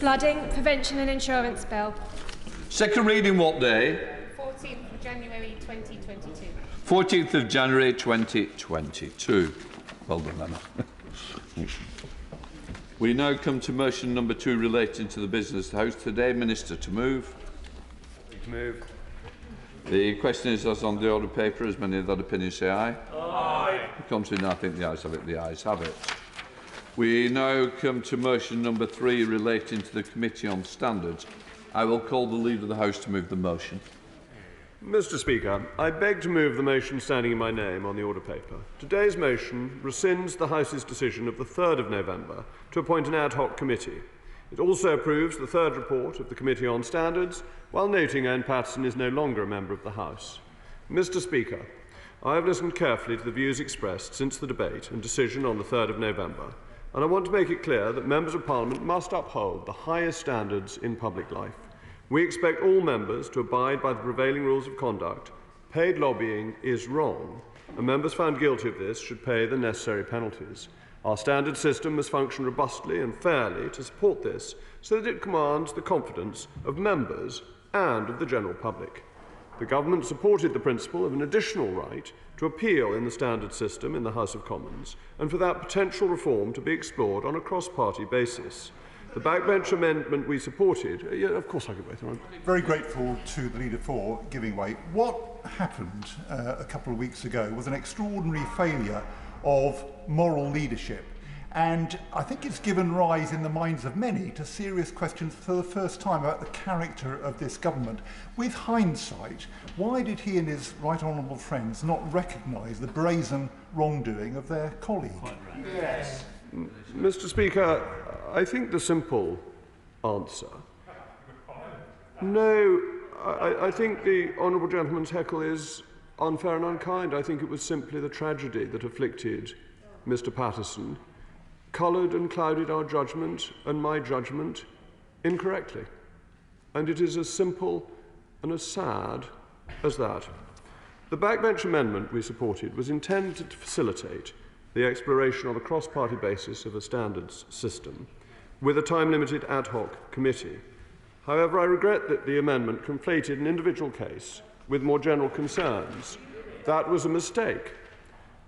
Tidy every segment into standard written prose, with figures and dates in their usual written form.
Flooding Prevention and Insurance Bill. Second reading what day? 14th of January 2022. 14th of January 2022. Well done, Emma. We now come to motion number 2 relating to the business of the House today. Minister to move. To move. The question is as on the order paper. As many of that opinion say aye. Aye. Contrary, no, I think the ayes have it. The ayes have it. We now come to motion number 3 relating to the Committee on Standards. I will call the Leader of the House to move the motion. Mr. Speaker, I beg to move the motion standing in my name on the order paper. Today's motion rescinds the House's decision of the 3rd of November to appoint an ad hoc committee. It also approves the 3rd report of the Committee on Standards, while noting Owen Paterson is no longer a member of the House. Mr. Speaker, I have listened carefully to the views expressed since the debate and decision on the 3rd of November, and I want to make it clear that members of Parliament must uphold the highest standards in public life. We expect all members to abide by the prevailing rules of conduct. Paid lobbying is wrong, and members found guilty of this should pay the necessary penalties. Our standard system must function robustly and fairly to support this, so that it commands the confidence of members and of the general public. The Government supported the principle of an additional right to appeal in the standard system in the House of Commons, and for that potential reform to be explored on a cross-party basis. The backbench amendment we supported, of course I could wait. Very grateful to the Leader for giving way. What happened a couple of weeks ago was an extraordinary failure of moral leadership, and I think it's given rise in the minds of many to serious questions for the first time about the character of this government. With hindsight, why did he and his right honourable friends not recognise the brazen wrongdoing of their colleague? Yes. Mr. Speaker, I think the simple answer, no, I think the honourable gentleman's heckle is unfair and unkind. I think it was simply the tragedy that afflicted Mr. Paterson coloured and clouded our judgment and my judgment incorrectly. And it is as simple and as sad as that. The backbench amendment we supported was intended to facilitate the exploration on a cross-party basis of a standards system with a time-limited ad hoc committee. However, I regret that the amendment conflated an individual case with more general concerns. That was a mistake.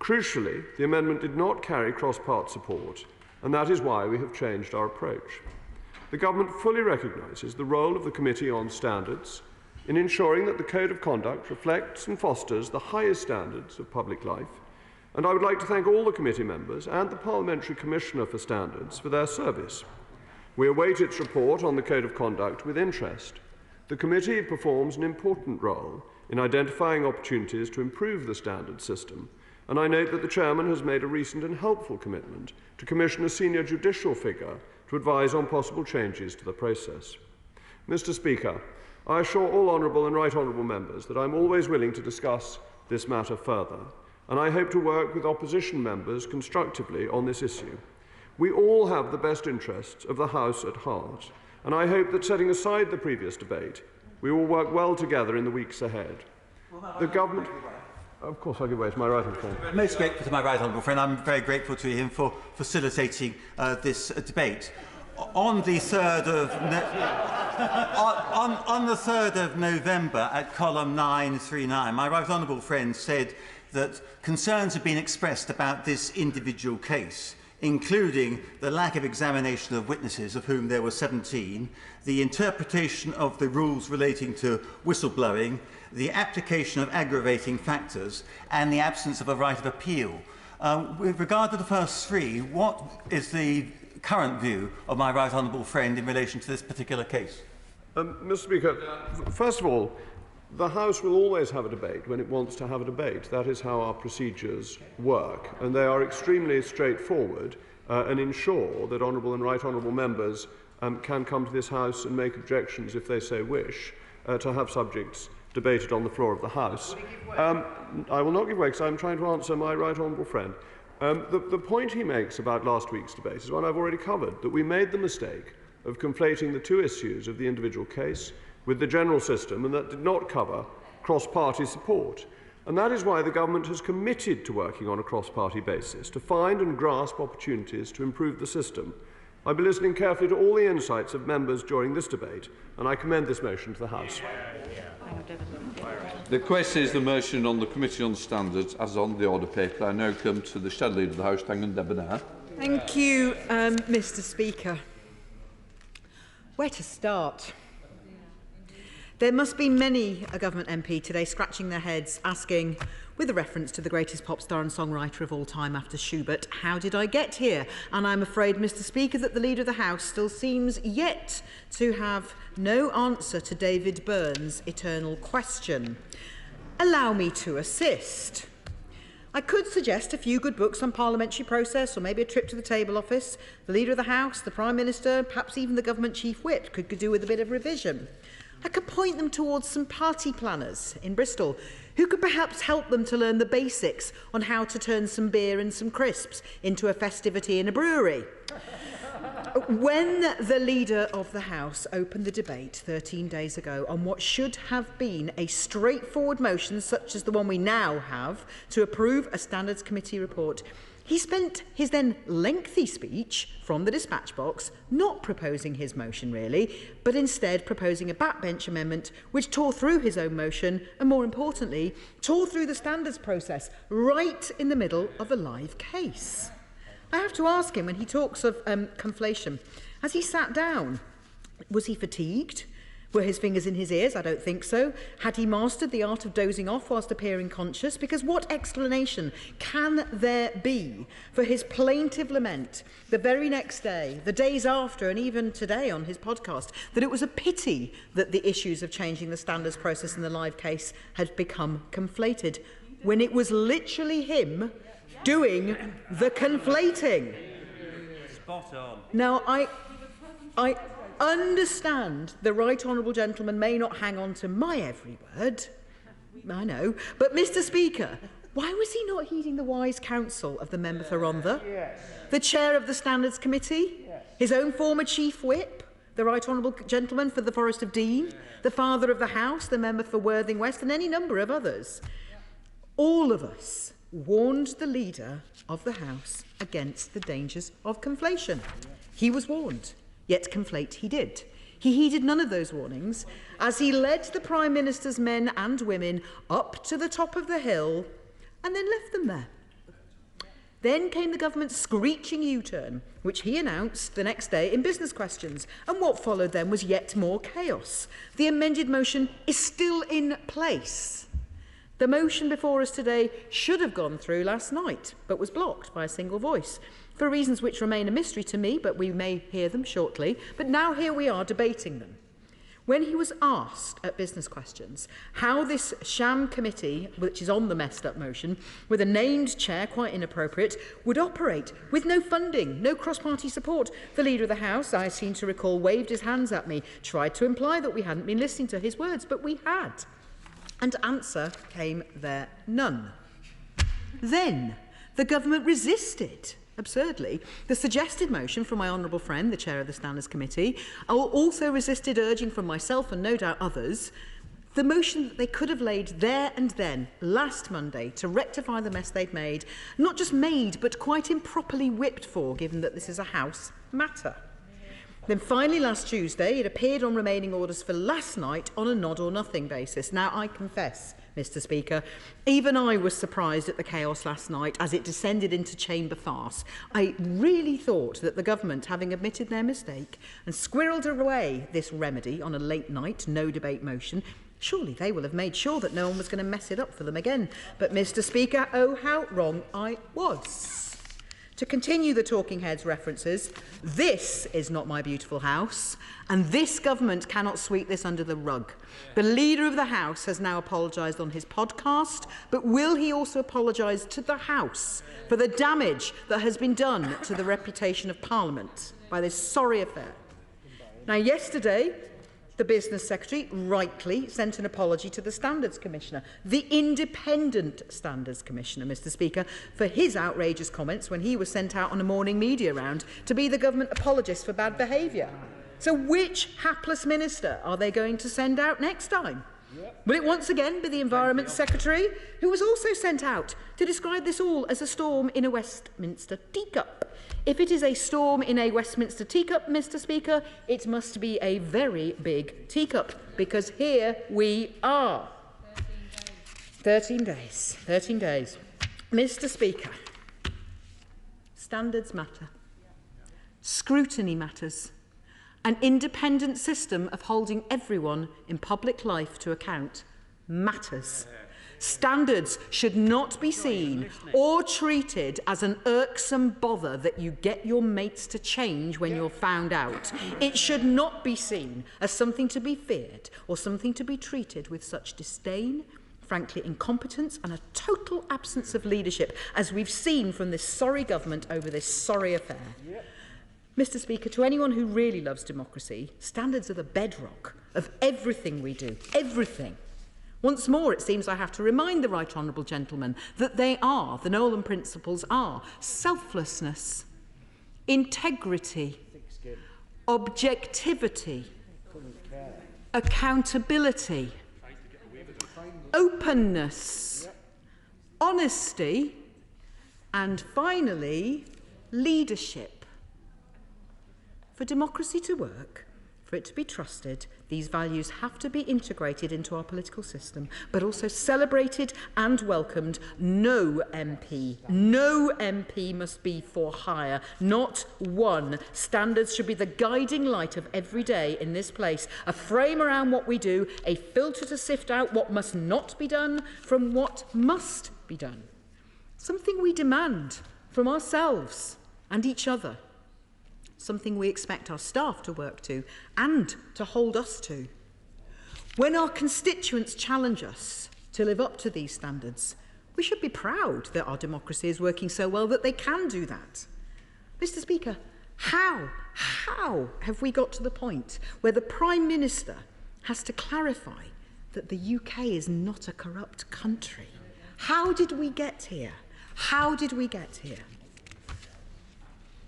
Crucially, the amendment did not carry cross-part support, and that is why we have changed our approach. The Government fully recognises the role of the Committee on Standards in ensuring that the Code of Conduct reflects and fosters the highest standards of public life, and I would like to thank all the committee members and the Parliamentary Commissioner for Standards for their service. We await its report on the Code of Conduct with interest. The committee performs an important role in identifying opportunities to improve the standards system, and I note that the Chairman has made a recent and helpful commitment to commission a senior judicial figure to advise on possible changes to the process. Mr. Speaker, I assure all honourable and right honourable members that I am always willing to discuss this matter further, and I hope to work with opposition members constructively on this issue. We all have the best interests of the House at heart, and I hope that, setting aside the previous debate, we will work well together in the weeks ahead. The Government... Of course, I'll give way to my right honourable friend. Most grateful to my right honourable friend. I'm very grateful to him for facilitating this debate. On the 3rd of November, at column 939, my right honourable friend said that concerns have been expressed about this individual case, including the lack of examination of witnesses, of whom there were 17, the interpretation of the rules relating to whistleblowing, the application of aggravating factors, and the absence of a right of appeal. With regard to the first three, what is the current view of my right honourable friend in relation to this particular case? Mr. Speaker, first of all, the House will always have a debate when it wants to have a debate. That is how our procedures work, and they are extremely straightforward and ensure that honourable and right honourable members can come to this House and make objections if they so wish to have subjects debated on the floor of the House. I will not give way because I am trying to answer my right honourable friend. The point he makes about last week's debate is one I've already covered, that we made the mistake of conflating the two issues of the individual case with the general system, and that did not cover cross-party support. And that is why the Government has committed to working on a cross-party basis to find and grasp opportunities to improve the system. I'll be listening carefully to all the insights of members during this debate, and I commend this motion to the House. The question is the motion on the Committee on Standards as on the order paper. I now come to the Shadow Leader of the House, Tangan Debonnaire. Thank you, Mr. Speaker. Where to start? There must be many a government MP today scratching their heads, asking, with a reference to the greatest pop star and songwriter of all time after Schubert, how did I get here? And I'm afraid, Mr. Speaker, that the Leader of the House still seems yet to have no answer to David Byrne's eternal question. Allow me to assist. I could suggest a few good books on parliamentary process, or maybe a trip to the table office. The Leader of the House, the Prime Minister, perhaps even the Government Chief Whip could do with a bit of revision. I could point them towards some party planners in Bristol who could perhaps help them to learn the basics on how to turn some beer and some crisps into a festivity in a brewery. When the Leader of the House opened the debate 13 days ago on what should have been a straightforward motion such as the one we now have to approve a Standards Committee report, he spent his then lengthy speech from the dispatch box not proposing his motion really, but instead proposing a backbench amendment which tore through his own motion and, more importantly, tore through the standards process right in the middle of a live case. I have to ask him, when he talks of conflation, as he sat down, was he fatigued? Were his fingers in his ears? I don't think so. Had he mastered the art of dozing off whilst appearing conscious? Because what explanation can there be for his plaintive lament the very next day, the days after, and even today on his podcast, that it was a pity that the issues of changing the standards process in the live case had become conflated, when it was literally him doing the conflating? Spot on. Now, I understand the right honourable gentleman may not hang on to my every word, I know, but Mr. Speaker, why was he not heeding the wise counsel of the member for Rhondda, the chair of the Standards Committee, his own former chief whip, the right honourable gentleman for the Forest of Dean, the father of the House, the member for Worthing West, and any number of others? All of us warned the Leader of the House against the dangers of conflation. He was warned. Yet conflate he did. He heeded none of those warnings as he led the Prime Minister's men and women up to the top of the hill and then left them there. Then came the government's screeching U-turn, which he announced the next day in business questions, and what followed then was yet more chaos. The amended motion is still in place. The motion before us today should have gone through last night, but was blocked by a single voice, for reasons which remain a mystery to me, but we may hear them shortly. But now here we are debating them. When he was asked at business questions how this sham committee, which is on the messed up motion, with a named chair, quite inappropriate, would operate with no funding, no cross-party support, the Leader of the House, I seem to recall, waved his hands at me, tried to imply that we hadn't been listening to his words, but we had. And answer came there none. Then the government resisted, absurdly, the suggested motion from my honourable friend, the chair of the Standards Committee, also resisted urging from myself and no doubt others, the motion that they could have laid there and then, last Monday, to rectify the mess they'd made, not just made, but quite improperly whipped for, given that this is a House matter. Then finally last Tuesday, it appeared on remaining orders for last night on a nod or nothing basis. Now, I confess, Mr. Speaker, even I was surprised at the chaos last night as it descended into chamber farce. I really thought that the government, having admitted their mistake and squirreled away this remedy on a late night, no debate motion, surely they will have made sure that no one was going to mess it up for them again. But, Mr. Speaker, oh, how wrong I was. To continue the talking heads references, this is not my beautiful house, and this government cannot sweep this under the rug. The Leader of the House has now apologised on his podcast, but will he also apologise to the House for the damage that has been done to the reputation of Parliament by this sorry affair? Now, yesterday, the Business Secretary rightly sent an apology to the Standards Commissioner, the independent Standards Commissioner, Mr. Speaker, for his outrageous comments when he was sent out on a morning media round to be the government apologist for bad behaviour. So which hapless minister are they going to send out next time? Will it once again be the Environment Secretary, who was also sent out to describe this all as a storm in a Westminster teacup? If it is a storm in a Westminster teacup, Mr. Speaker, it must be a very big teacup, because here we are. 13 days. 13 days. Mr. Speaker, standards matter. Scrutiny matters. An independent system of holding everyone in public life to account matters. Standards should not be seen or treated as an irksome bother that you get your mates to change when you're found out. It should not be seen as something to be feared or something to be treated with such disdain, frankly incompetence and a total absence of leadership as we've seen from this sorry government over this sorry affair. Mr. Speaker, to anyone who really loves democracy, standards are the bedrock of everything we do, everything. Once more, it seems I have to remind the Right Honourable Gentleman that they are, the Nolan principles are, selflessness, integrity, objectivity, accountability, openness, honesty, and finally, leadership. For democracy to work, for it to be trusted, these values have to be integrated into our political system, but also celebrated and welcomed. No MP must be for hire, not one. Standards should be the guiding light of every day in this place, a frame around what we do, a filter to sift out what must not be done from what must be done. Something we demand from ourselves and each other. Something we expect our staff to work to and to hold us to. When our constituents challenge us to live up to these standards, we should be proud that our democracy is working so well that they can do that. Mr. Speaker, how have we got to the point where the Prime Minister has to clarify that the UK is not a corrupt country? How did we get here? How did we get here?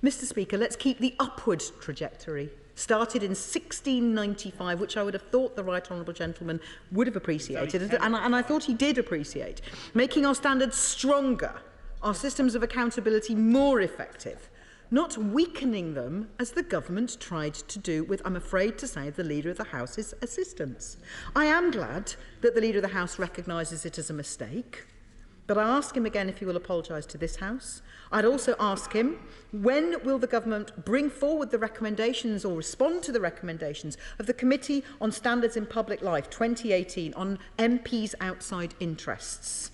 Mr. Speaker, let's keep the upward trajectory, started in 1695, which I would have thought the Right Honourable Gentleman would have appreciated, and I thought he did appreciate, making our standards stronger, our systems of accountability more effective, not weakening them as the government tried to do with, I'm afraid to say, the Leader of the House's assistance. I am glad that the Leader of the House recognises it as a mistake, but I ask him again if he will apologise to this House. I'd also ask him, when will the government bring forward the recommendations or respond to the recommendations of the Committee on Standards in Public Life 2018 on MPs' outside interests?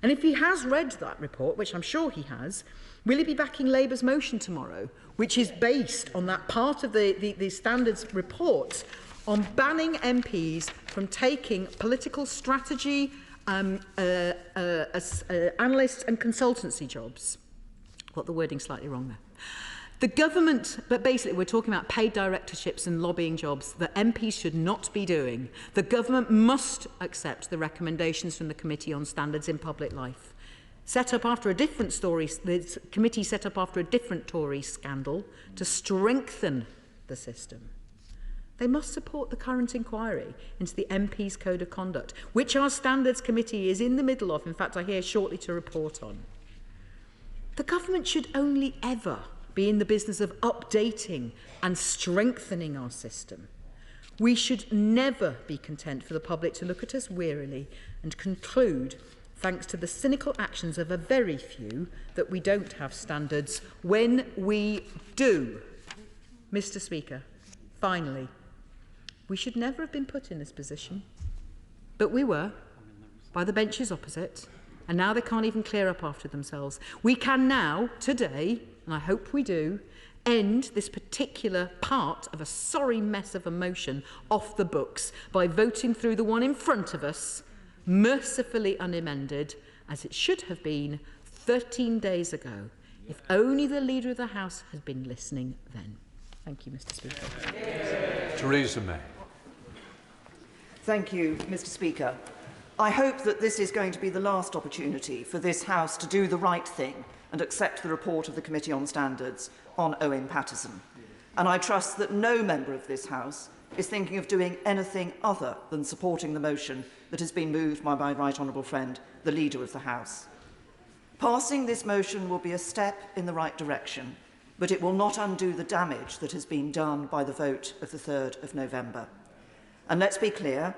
And if he has read that report, which I'm sure he has, will he be backing Labour's motion tomorrow, which is based on that part of the Standards report on banning MPs from taking political strategy, analysts and consultancy jobs? Got the wording slightly wrong there. The government, but basically we're talking about paid directorships and lobbying jobs that MPs should not be doing. The government must accept the recommendations from the Committee on Standards in Public Life. Set up after a different story, the committee set up after a different Tory scandal to strengthen the system. They must support the current inquiry into the MP's Code of Conduct, which our Standards Committee is in the middle of, in fact I hear shortly to report on. The government should only ever be in the business of updating and strengthening our system. We should never be content for the public to look at us wearily and conclude, thanks to the cynical actions of a very few, that we don't have standards when we do. Mr. Speaker, finally, we should never have been put in this position, but we were, by the benches opposite, and now they can't even clear up after themselves. We can now, today, and I hope we do, end this particular part of a sorry mess of a motion off the books by voting through the one in front of us, mercifully unamended, as it should have been 13 days ago, if only the Leader of the House had been listening then. Thank you, Mr. Speaker. Theresa May. Thank you, Mr. Speaker. I hope that this is going to be the last opportunity for this House to do the right thing and accept the report of the Committee on Standards on Owen Paterson. And I trust that no member of this House is thinking of doing anything other than supporting the motion that has been moved by my right honourable friend, the Leader of the House. Passing this motion will be a step in the right direction, but it will not undo the damage that has been done by the vote of the 3rd of November. And let's be clear,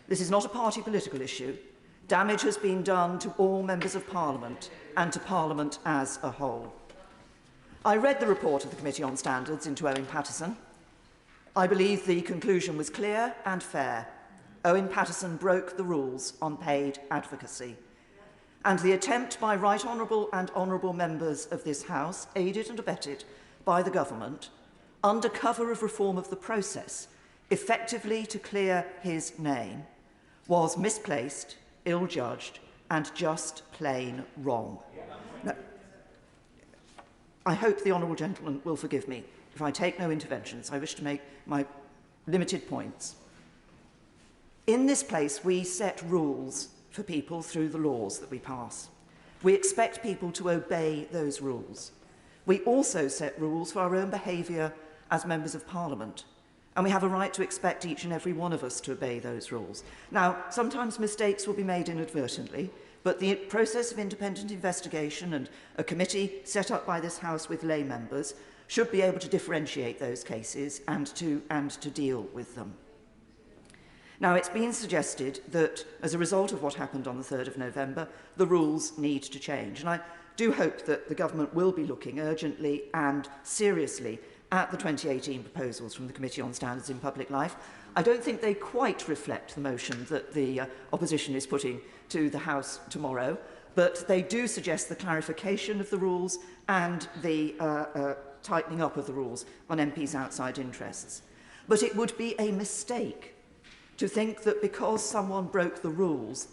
this is not a party political issue. Damage has been done to all members of Parliament and to Parliament as a whole. I read the report of the Committee on Standards into Owen Paterson. I believe the conclusion was clear and fair. Owen Paterson broke the rules on paid advocacy. And the attempt by right honourable and honourable members of this House, aided and abetted by the government, under cover of reform of the process, effectively to clear his name, was misplaced, ill-judged and just plain wrong. Now, I hope the honourable gentleman will forgive me if I take no interventions. I wish to make my limited points. In this place, we set rules for people through the laws that we pass. We expect people to obey those rules. We also set rules for our own behaviour as members of Parliament, and we have a right to expect each and every one of us to obey those rules. Now, sometimes mistakes will be made inadvertently, but the process of independent investigation and a committee set up by this House with lay members should be able to differentiate those cases and to deal with them. Now, it's been suggested that as a result of what happened on the 3rd of November, the rules need to change. And I do hope that the government will be looking urgently and seriously at the 2018 proposals from the Committee on Standards in Public Life. I don't think they quite reflect the motion that the opposition is putting to the House tomorrow, but they do suggest the clarification of the rules and the tightening up of the rules on MPs' outside interests. But it would be a mistake to think that because someone broke the rules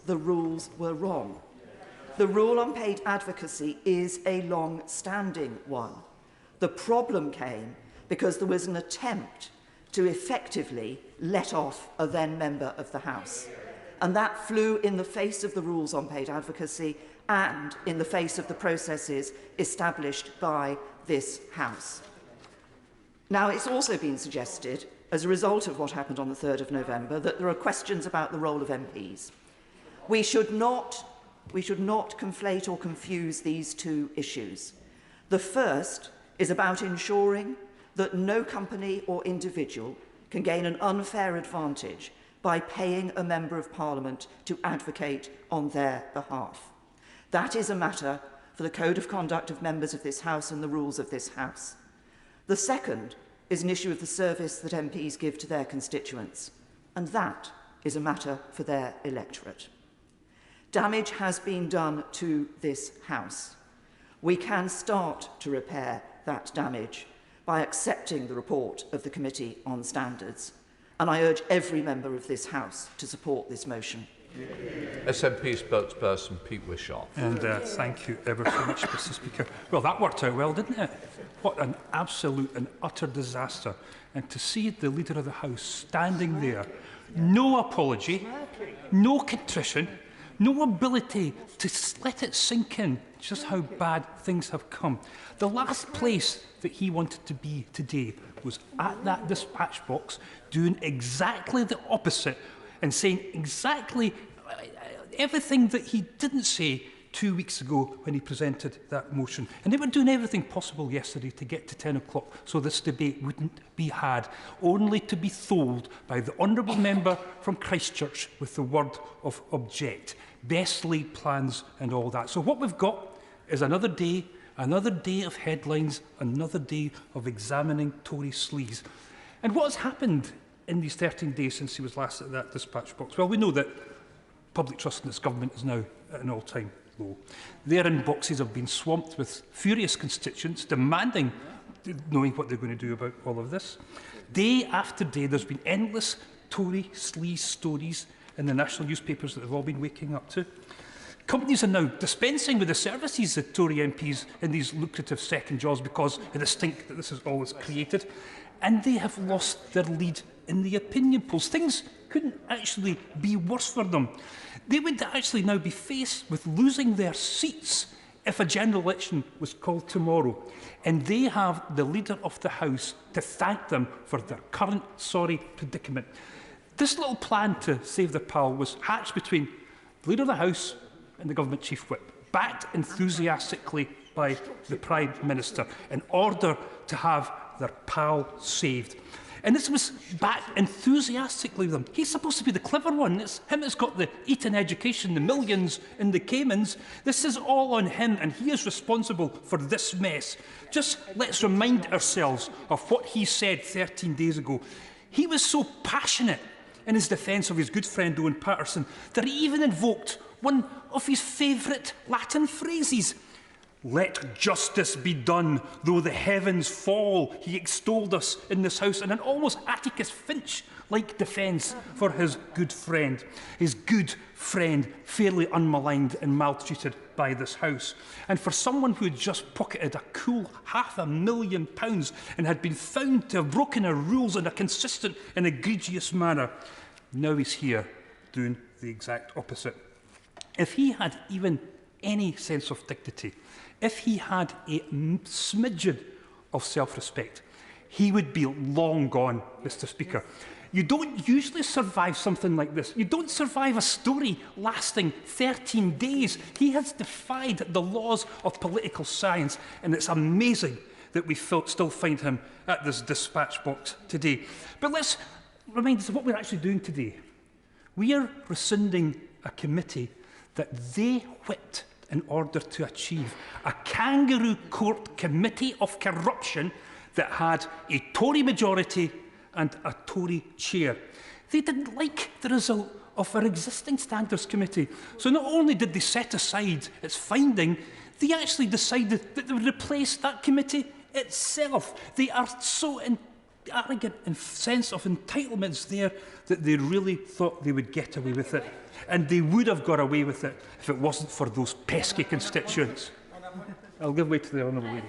were wrong. The rule on paid advocacy is a long-standing one. The problem came because there was an attempt to effectively let off a then member of the House. And that flew in the face of the rules on paid advocacy and in the face of the processes established by this House. Now, it's also been suggested, as a result of what happened on the 3rd of November, that there are questions about the role of MPs. We should not conflate or confuse these two issues. The first is about ensuring that no company or individual can gain an unfair advantage by paying a Member of Parliament to advocate on their behalf. That is a matter for the Code of Conduct of members of this House and the rules of this House. The second is an issue of the service that MPs give to their constituents, and that is a matter for their electorate. Damage has been done to this House. We can start to repair that damage by accepting the report of the Committee on Standards, and I urge every member of this House to support this motion. SNP spokesperson Pete Wishart. And thank you ever so much, Mr. Speaker. Well, that worked out well, didn't it? What an absolute and utter disaster. And to see the Leader of the House standing there, no apology, no contrition, no ability to let it sink in just how bad things have come. The last place that he wanted to be today was at that dispatch box, doing exactly the opposite and saying exactly everything that he didn't say 2 weeks ago when he presented that motion. And they were doing everything possible yesterday to get to 10 o'clock so this debate wouldn't be had, only to be told by the honourable member from Christchurch with the word of object. Best laid plans and all that. So what we've got is another day of headlines, another day of examining Tory sleaze. And what has happened in these 13 days since he was last at that dispatch box? Well, we know that public trust in this government is now at an all-time low. Their inboxes have been swamped with furious constituents demanding knowing what they're going to do about all of this. Day after day, there's been endless Tory sleaze stories in the national newspapers that they've all been waking up to. Companies are now dispensing with the services of Tory MPs in these lucrative second jobs because of the stink that this has always created. And they have lost their lead in the opinion polls. Things couldn't actually be worse for them. They would actually now be faced with losing their seats if a general election was called tomorrow and they have the Leader of the House to thank them for their current sorry predicament. This little plan to save their pal was hatched between the Leader of the House and the Government Chief Whip, backed enthusiastically by the Prime Minister in order to have their pal saved. And this was backed enthusiastically with him. He's supposed to be the clever one. It's him that's got the Eton education, the millions in the Caymans. This is all on him, and he is responsible for this mess. Just let's remind ourselves of what he said 13 days ago. He was so passionate in his defence of his good friend Owen Paterson that he even invoked one of his favourite Latin phrases. Let justice be done, though the heavens fall. He extolled us in this House in an almost Atticus Finch-like defence for his good friend. His good friend, fairly unmaligned and maltreated by this House. And for someone who had just pocketed a cool £500,000 and had been found to have broken our rules in a consistent and egregious manner, now he's here doing the exact opposite. If he had even any sense of dignity, if he had a smidgen of self-respect, he would be long gone, Mr. Speaker. You don't usually survive something like this. You don't survive a story lasting 13 days. He has defied the laws of political science, and it's amazing that we still find him at this dispatch box today. But let's remind us of what we're actually doing today. We are rescinding a committee that they whipped in order to achieve a kangaroo court committee of corruption that had a Tory majority and a Tory chair. They didn't like the result of our existing Standards Committee. So not only did they set aside its finding, they actually decided that they would replace that committee itself. They are so arrogant and sense of entitlements there that they really thought they would get away with it. And they would have got away with it if it wasn't for those pesky constituents. I'll give way to the Honourable Lady.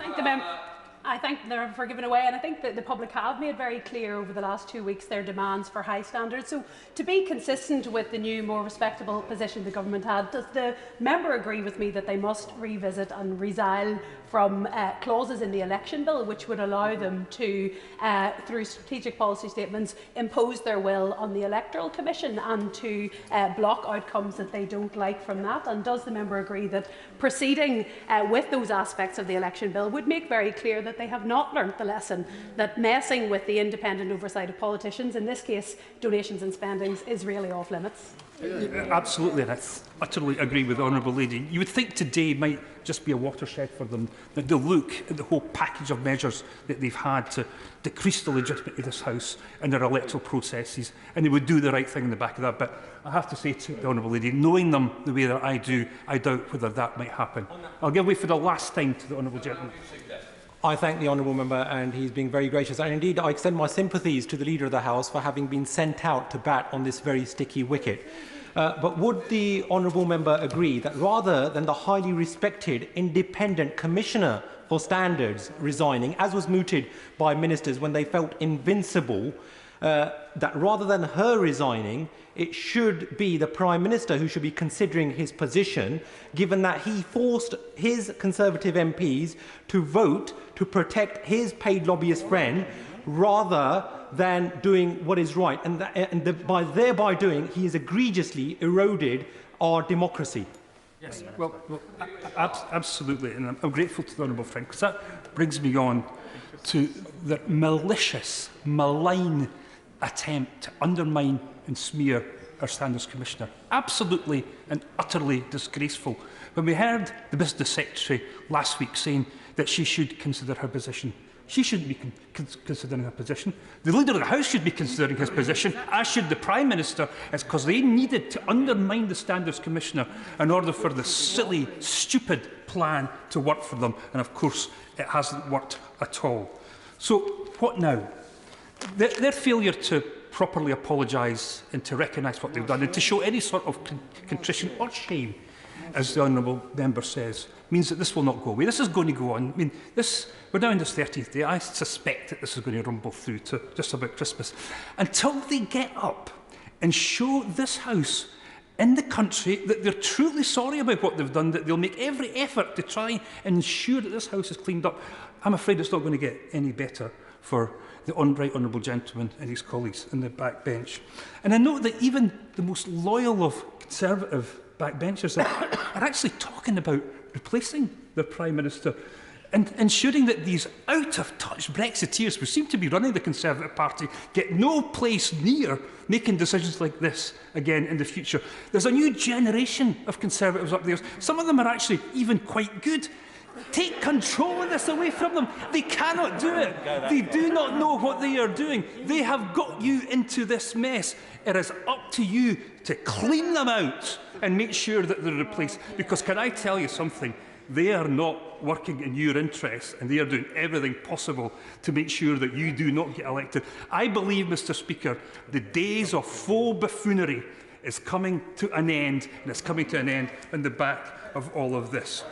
I thank them for giving away, and I think that the public have made very clear over the last 2 weeks their demands for high standards. So, to be consistent with the new, more respectable position the government had, does the member agree with me that they must revisit and resile from clauses in the election bill which would allow them to, through strategic policy statements, impose their will on the Electoral Commission and to block outcomes that they don't like from that? And does the member agree that proceeding with those aspects of the election bill would make very clear that they have not learnt the lesson that messing with the independent oversight of politicians, in this case donations and spendings, is really off limits? Absolutely, and I utterly agree with the Honourable Lady. You would think today might just be a watershed for them, that they'll look at the whole package of measures that they've had to decrease the legitimacy of this House and their electoral processes, and they would do the right thing in the back of that. But I have to say to the Honourable Lady, knowing them the way that I do, I doubt whether that might happen. I'll give way for the last time to the Honourable Gentleman. I thank the Honourable Member, and he's being very gracious. And indeed, I extend my sympathies to the Leader of the House for having been sent out to bat on this very sticky wicket. But would the Honourable Member agree that rather than the highly respected independent Commissioner for Standards resigning, as was mooted by ministers when they felt invincible, that rather than her resigning, it should be the Prime Minister who should be considering his position, given that he forced his Conservative MPs to vote to protect his paid lobbyist friend rather than doing what is right, and thereby doing, he has egregiously eroded our democracy. Yes, well absolutely, and I'm grateful to the Honourable friend, because that brings me on to the malicious, malign attempt to undermine and smear our Standards Commissioner. Absolutely and utterly disgraceful. When we heard the Business Secretary last week saying that she should consider her position, she shouldn't be considering her position. The Leader of the House should be considering his position, as should the Prime Minister. It's because they needed to undermine the Standards Commissioner in order for the silly, stupid plan to work for them. And of course, it hasn't worked at all. So what now? Their failure to properly apologise and to recognise what they've done and to show any sort of contrition or shame, as the Honourable Member says, means that this will not go away. This is going to go on. I mean, we're now in this 30th day. I suspect that this is going to rumble through to just about Christmas, until they get up and show this House in the country that they're truly sorry about what they've done, that they'll make every effort to try and ensure that this House is cleaned up. I'm afraid it's not going to get any better for the right honourable gentleman and his colleagues in the backbench. And I note that even the most loyal of Conservative backbenchers are actually talking about replacing their Prime Minister and ensuring that these out-of-touch Brexiteers who seem to be running the Conservative Party get no place near making decisions like this again in the future. There's a new generation of Conservatives up there. Some of them are actually even quite good. Take control of this away from them. They cannot do it. They do not know what they are doing. They have got you into this mess. It is up to you to clean them out and make sure that they're replaced. Because can I tell you something? They are not working in your interests, and they are doing everything possible to make sure that you do not get elected. I believe, Mr. Speaker, the days of faux buffoonery is coming to an end, and it's coming to an end in the back of all of this.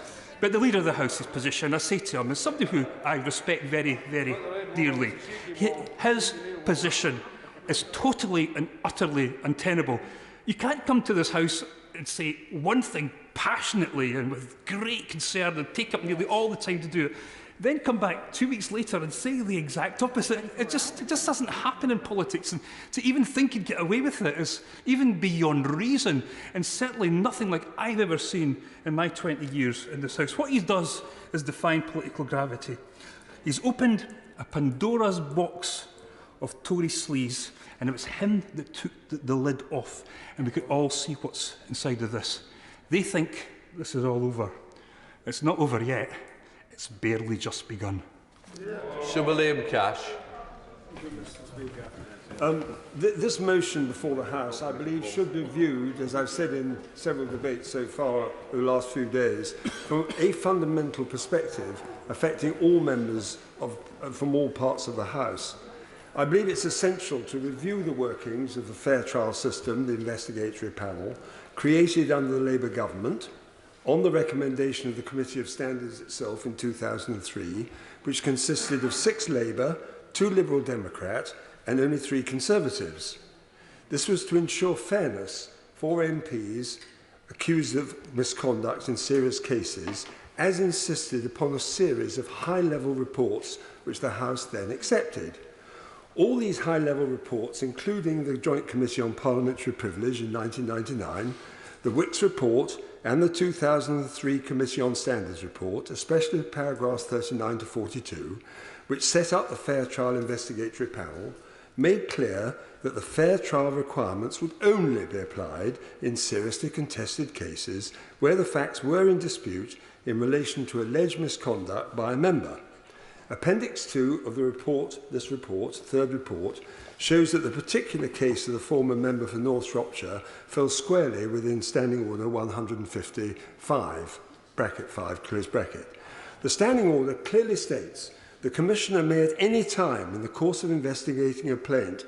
But the Leader of the House's position, I say to him, as somebody who I respect very, very dearly, his position is totally and utterly untenable. You can't come to this House and say one thing passionately and with great concern and take up nearly all the time to do it, then come back 2 weeks later and say the exact opposite. It just doesn't happen in politics. And to even think you'd get away with it is even beyond reason, and certainly nothing like I've ever seen in my 20 years in this House. What he does is define political gravity. He's opened a Pandora's box of Tory sleaze, and it was him that took the lid off, and we could all see what's inside of this. They think this is all over. It's not over yet. It's barely just begun. Sir William Cash. This motion before the House, I believe, should be viewed, as I've said in several debates so far over the last few days, from a fundamental perspective affecting all members from all parts of the House. I believe it's essential to review the workings of the fair trial system, the investigatory panel, created under the Labour government, on the recommendation of the Committee of Standards itself in 2003, which consisted of 6 Labour, 2 Liberal Democrat and only 3 Conservatives. This was to ensure fairness for MPs accused of misconduct in serious cases, as insisted upon a series of high-level reports which the House then accepted. All these high-level reports, including the Joint Committee on Parliamentary Privilege in 1999, the Wicks Report and the 2003 Committee on Standards Report, especially paragraphs 39 to 42, which set up the Fair Trial Investigatory Panel, made clear that the fair trial requirements would only be applied in seriously contested cases where the facts were in dispute in relation to alleged misconduct by a member. Appendix 2 of the report, third report, shows that the particular case of the former member for North Shropshire fell squarely within Standing Order 155, bracket 5, close bracket. The Standing Order clearly states the Commissioner may at any time in the course of investigating a plaint,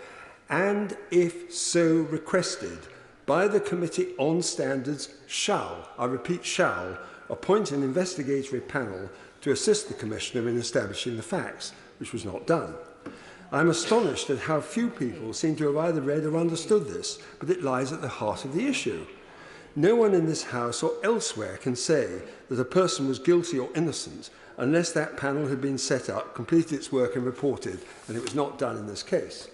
and if so requested, by the Committee on Standards shall, I repeat shall, appoint an investigatory panel to assist the Commissioner in establishing the facts, which was not done. I am astonished at how few people seem to have either read or understood this, but it lies at the heart of the issue. No one in this House or elsewhere can say that a person was guilty or innocent unless that panel had been set up, completed its work and reported, and it was not done in this case.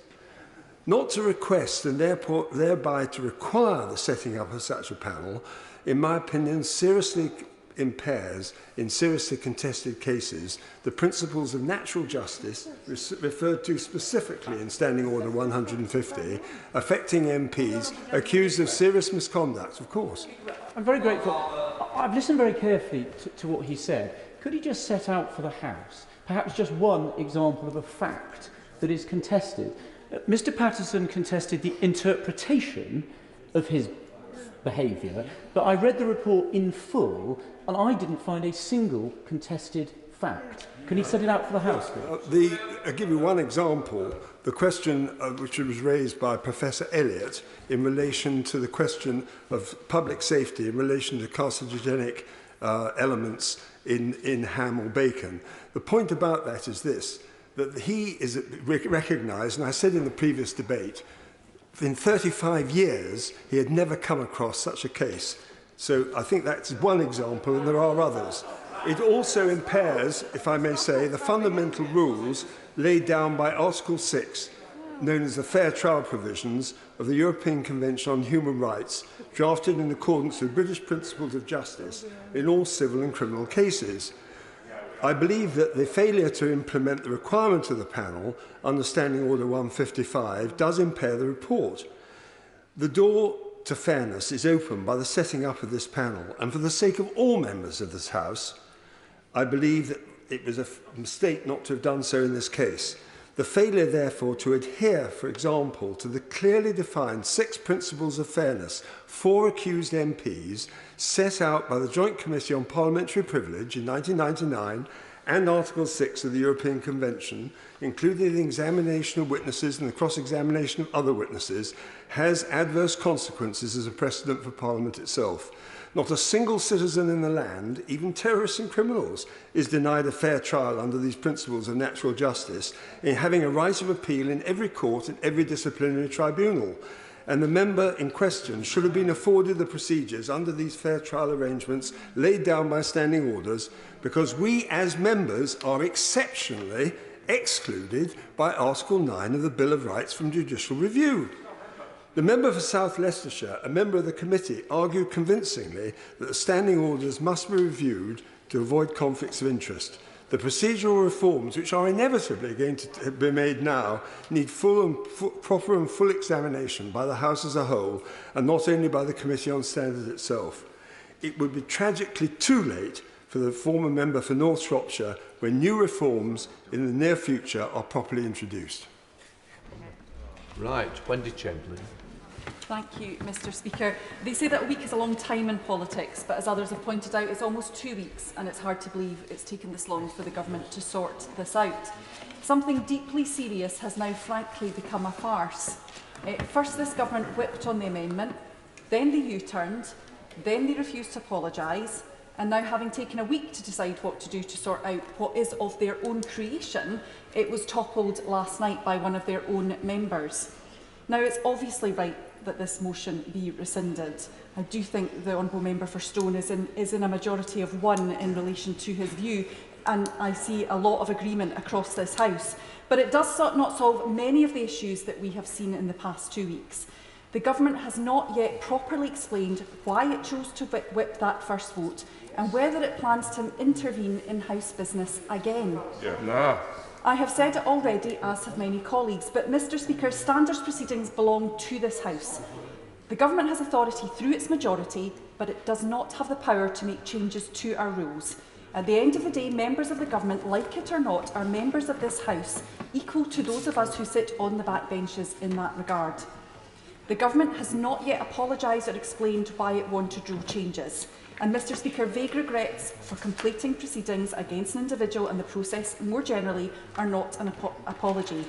Not to request and thereby to require the setting up of such a panel, in my opinion, seriously impairs, in seriously contested cases, the principles of natural justice referred to specifically in Standing Order 150, affecting MPs accused of serious misconduct, of course. I'm very grateful. I've listened very carefully to what he said. Could he just set out for the House perhaps just one example of a fact that is contested? Mr. Paterson contested the interpretation of his behaviour, but I read the report in full and I didn't find a single contested fact. Can he set it out for the House? I'll give you one example. The question which was raised by Professor Elliott in relation to the question of public safety in relation to carcinogenic elements in ham or bacon. The point about that is this, that he is recognised, and I said in the previous debate, in 35 years, he had never come across such a case. So I think that's one example, and there are others. It also impairs, if I may say, the fundamental rules laid down by Article 6, known as the Fair Trial Provisions of the European Convention on Human Rights, drafted in accordance with British principles of justice in all civil and criminal cases. I believe that the failure to implement the requirement of the panel, under Standing Order 155, does impair the report. The door to fairness is open by the setting up of this panel, and for the sake of all members of this House, I believe that it was a mistake not to have done so in this case. The failure, therefore, to adhere, for example, to the clearly defined 6 principles of fairness for accused MPs set out by the Joint Committee on Parliamentary Privilege in 1999 and Article 6 of the European Convention, including the examination of witnesses and the cross-examination of other witnesses, has adverse consequences as a precedent for Parliament itself. Not a single citizen in the land, even terrorists and criminals, is denied a fair trial under these principles of natural justice in having a right of appeal in every court and every disciplinary tribunal. And the member in question should have been afforded the procedures under these fair trial arrangements laid down by standing orders, because we as members are exceptionally excluded by Article 9 of the Bill of Rights from judicial review. The member for South Leicestershire, a member of the committee, argued convincingly that the standing orders must be reviewed to avoid conflicts of interest. The procedural reforms, which are inevitably going to be made now, need proper and full examination by the House as a whole, and not only by the Committee on Standards itself. It would be tragically too late for the former member for North Shropshire when new reforms in the near future are properly introduced. Right, Wendy Chamberlain. Thank you, Mr Speaker. They say that a week is a long time in politics, but as others have pointed out, it's almost 2 weeks, and it's hard to believe it's taken this long for the government to sort this out. Something deeply serious has now frankly become a farce. First, this government whipped on the amendment, then they U-turned, then they refused to apologise, and now, having taken a week to decide what to do to sort out what is of their own creation, it was toppled last night by one of their own members. Now, it's obviously right that this motion be rescinded. I do think the Honourable Member for Stone is in a majority of 1 in relation to his view, and I see a lot of agreement across this House. But it does not solve many of the issues that we have seen in the past 2 weeks. The Government has not yet properly explained why it chose to whip that first vote, and whether it plans to intervene in House business again. I have said it already, as have many colleagues, but Mr Speaker, standards proceedings belong to this House. The Government has authority through its majority, but it does not have the power to make changes to our rules. At the end of the day, members of the Government, like it or not, are members of this House, equal to those of us who sit on the backbenches in that regard. The Government has not yet apologised or explained why it wanted rule changes. And, Mr Speaker, vague regrets for completing proceedings against an individual and the process more generally are not an apology.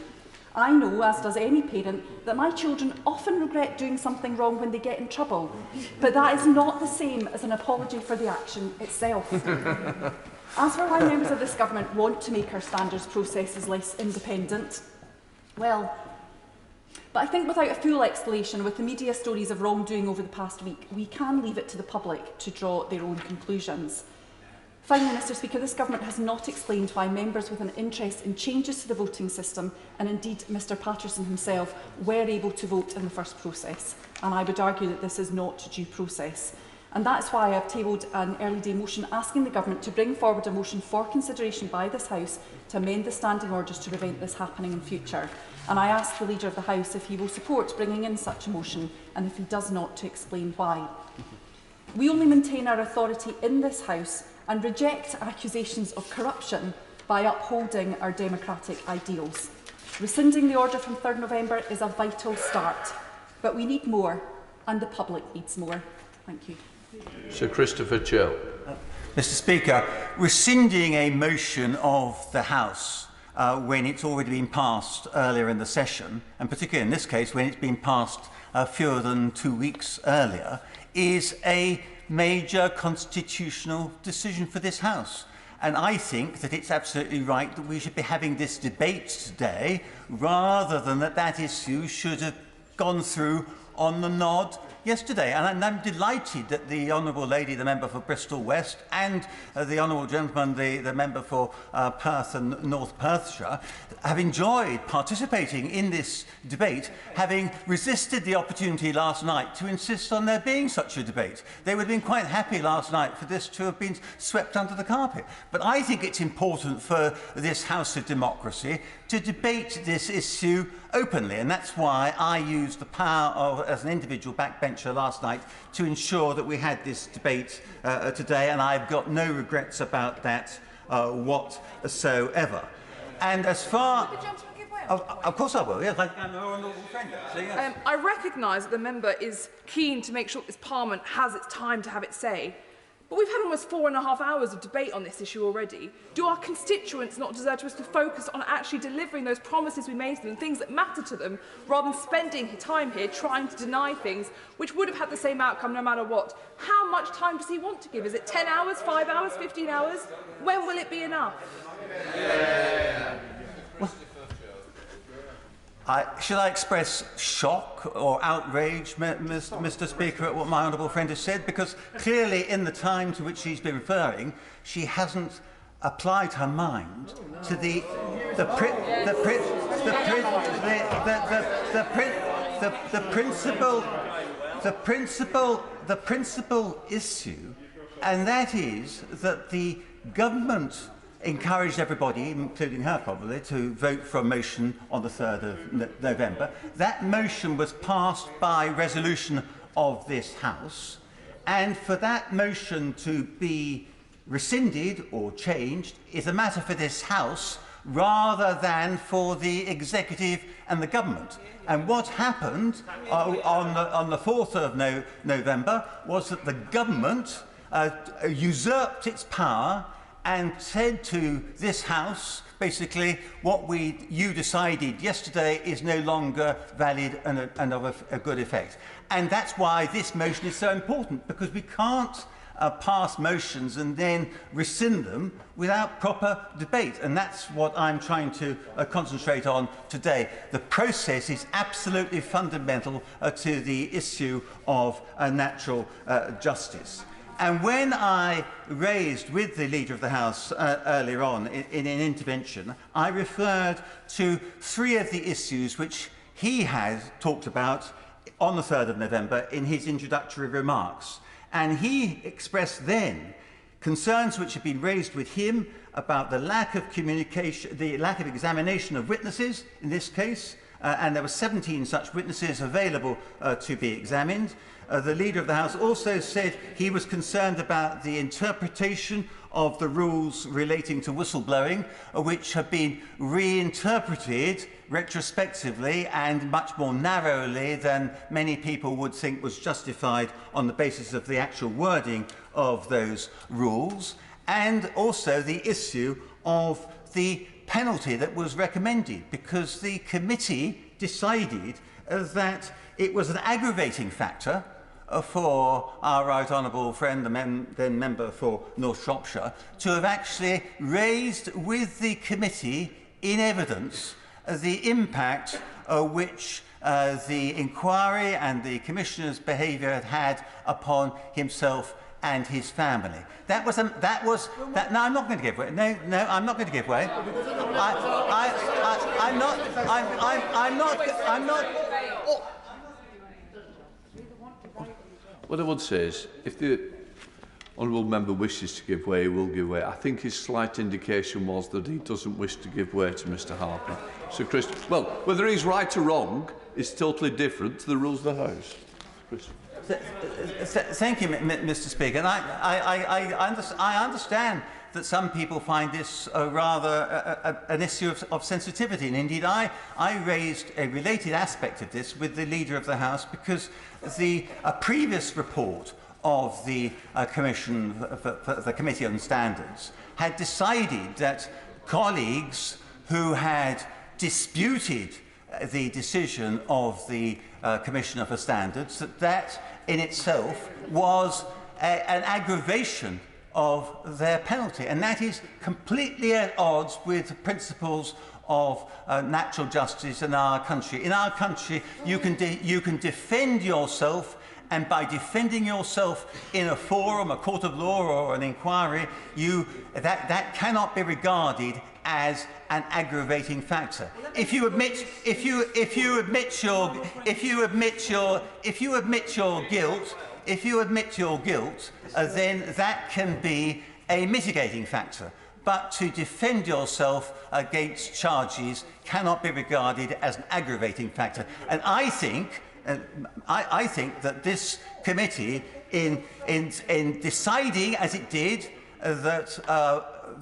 I know, as does any parent, that my children often regret doing something wrong when they get in trouble, but that is not the same as an apology for the action itself. As for why members of this Government want to make our standards processes less independent, well, but I think without a full explanation, with the media stories of wrongdoing over the past week, we can leave it to the public to draw their own conclusions. Finally, Mr Speaker, this Government has not explained why members with an interest in changes to the voting system, and indeed Mr Paterson himself, were able to vote in the first process. And I would argue that this is not due process. And that's why I have tabled an early day motion asking the Government to bring forward a motion for consideration by this House to amend the standing orders to prevent this happening in future. And I ask the Leader of the House if he will support bringing in such a motion, and if he does not, to explain why. We only maintain our authority in this House and reject accusations of corruption by upholding our democratic ideals. Rescinding the order from 3rd November is a vital start, but we need more, and the public needs more. Thank you. Sir Christopher Chill. Mr Speaker, rescinding a motion of the House when it's already been passed earlier in the session, and particularly in this case when it's been passed fewer than 2 weeks earlier, is a major constitutional decision for this House. And I think that it's absolutely right that we should be having this debate today, rather than that issue should have gone through on the nod yesterday. And I'm delighted that the Honourable Lady, the member for Bristol West, and the Honourable Gentleman, the member for Perth and North Perthshire, have enjoyed participating in this debate, having resisted the opportunity last night to insist on there being such a debate. They would have been quite happy last night for this to have been swept under the carpet. But I think it's important for this House of Democracy to debate this issue openly, and that's why I used the power of, as an individual backbencher last night, to ensure that we had this debate today, and I've got no regrets about that whatsoever. And as far... Of course I will, yes. I'm an honourable friend. So yes. I recognise that the member is keen to make sure that this Parliament has its time to have its say. But we've had almost 4.5 hours of debate on this issue already. Do our constituents not deserve us to focus on actually delivering those promises we made to them, things that matter to them, rather than spending time here trying to deny things which would have had the same outcome no matter what? How much time does he want to give? Is it 10 hours, 5 hours, 15 hours? When will it be enough? Should I express shock or outrage, Mr. Speaker, at what my honourable friend has said? Because clearly, in the time to which she's been referring, she hasn't applied her mind to the principal issue, and that is that the government encouraged everybody, including her probably, to vote for a motion on the 3rd of November. That motion was passed by resolution of this House, and for that motion to be rescinded or changed is a matter for this House rather than for the executive and the government. And what happened on the 4th of November was that the government usurped its power and said to this House, basically, what you decided yesterday is no longer valid and of a good effect. And that's why this motion is so important, because we can't pass motions and then rescind them without proper debate. And that's what I'm trying to concentrate on today. The process is absolutely fundamental to the issue of natural justice. And when I raised with the Leader of the House earlier on in an intervention, I referred to 3 of the issues which he has talked about on the 3rd of November in his introductory remarks. And he expressed then concerns which have been raised with him about the lack of communication, the lack of examination of witnesses in this case, and there were 17 such witnesses available to be examined. The Leader of the House also said he was concerned about the interpretation of the rules relating to whistleblowing, which have been reinterpreted retrospectively and much more narrowly than many people would think was justified on the basis of the actual wording of those rules, and also the issue of the penalty that was recommended, because the committee decided that it was an aggravating factor for our right honourable friend, the then member for North Shropshire, to have actually raised with the committee in evidence the impact which the inquiry and the Commissioner's behaviour had had upon himself and his family. No, I'm not going to give way. No, I'm not going to give way. I'm not. What I would say is, if the honourable member wishes to give way, he will give way. I think his slight indication was that he doesn't wish to give way to Mr Harper. So, Chris, well, whether he's right or wrong is totally different to the rules of the House. Chris. Thank you, Mr Speaker. And I understand that some people find this rather an issue of sensitivity. And indeed, I raised a related aspect of this with the Leader of the House, because a previous report of the Commission, for the Committee on Standards, had decided that colleagues who had disputed the decision of the Commissioner for Standards, that in itself was an aggravation of their penalty. And that is completely at odds with the principles of natural justice in our country. In our country, you can defend yourself, and by defending yourself in a forum, a court of law or an inquiry, that cannot be regarded as an aggravating factor. If you admit your guilt, then that can be a mitigating factor. But to defend yourself against charges cannot be regarded as an aggravating factor. And I think that this committee, in deciding, as it did, that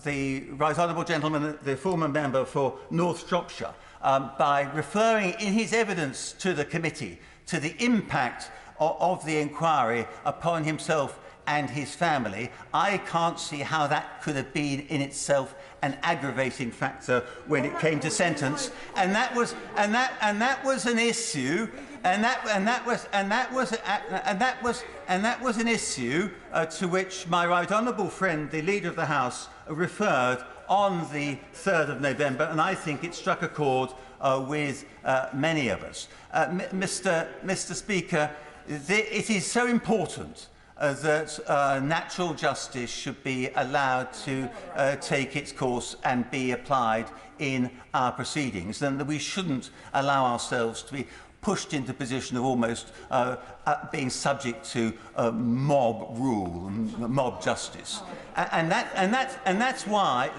the Right Honourable Gentleman, the former member for North Shropshire, by referring in his evidence to the committee to the impact of the inquiry upon himself and his family, I can't see how that could have been in itself an aggravating factor when it came to sentence. And that was an issue. And that was an issue to which my right honourable friend, the Leader of the House, referred on the 3rd of November, and I think it struck a chord with many of us. Mr. Speaker, it is so important that natural justice should be allowed to take its course and be applied in our proceedings, and that we shouldn't allow ourselves to be pushed into a position of almost being subject to mob rule and mob justice, and that's why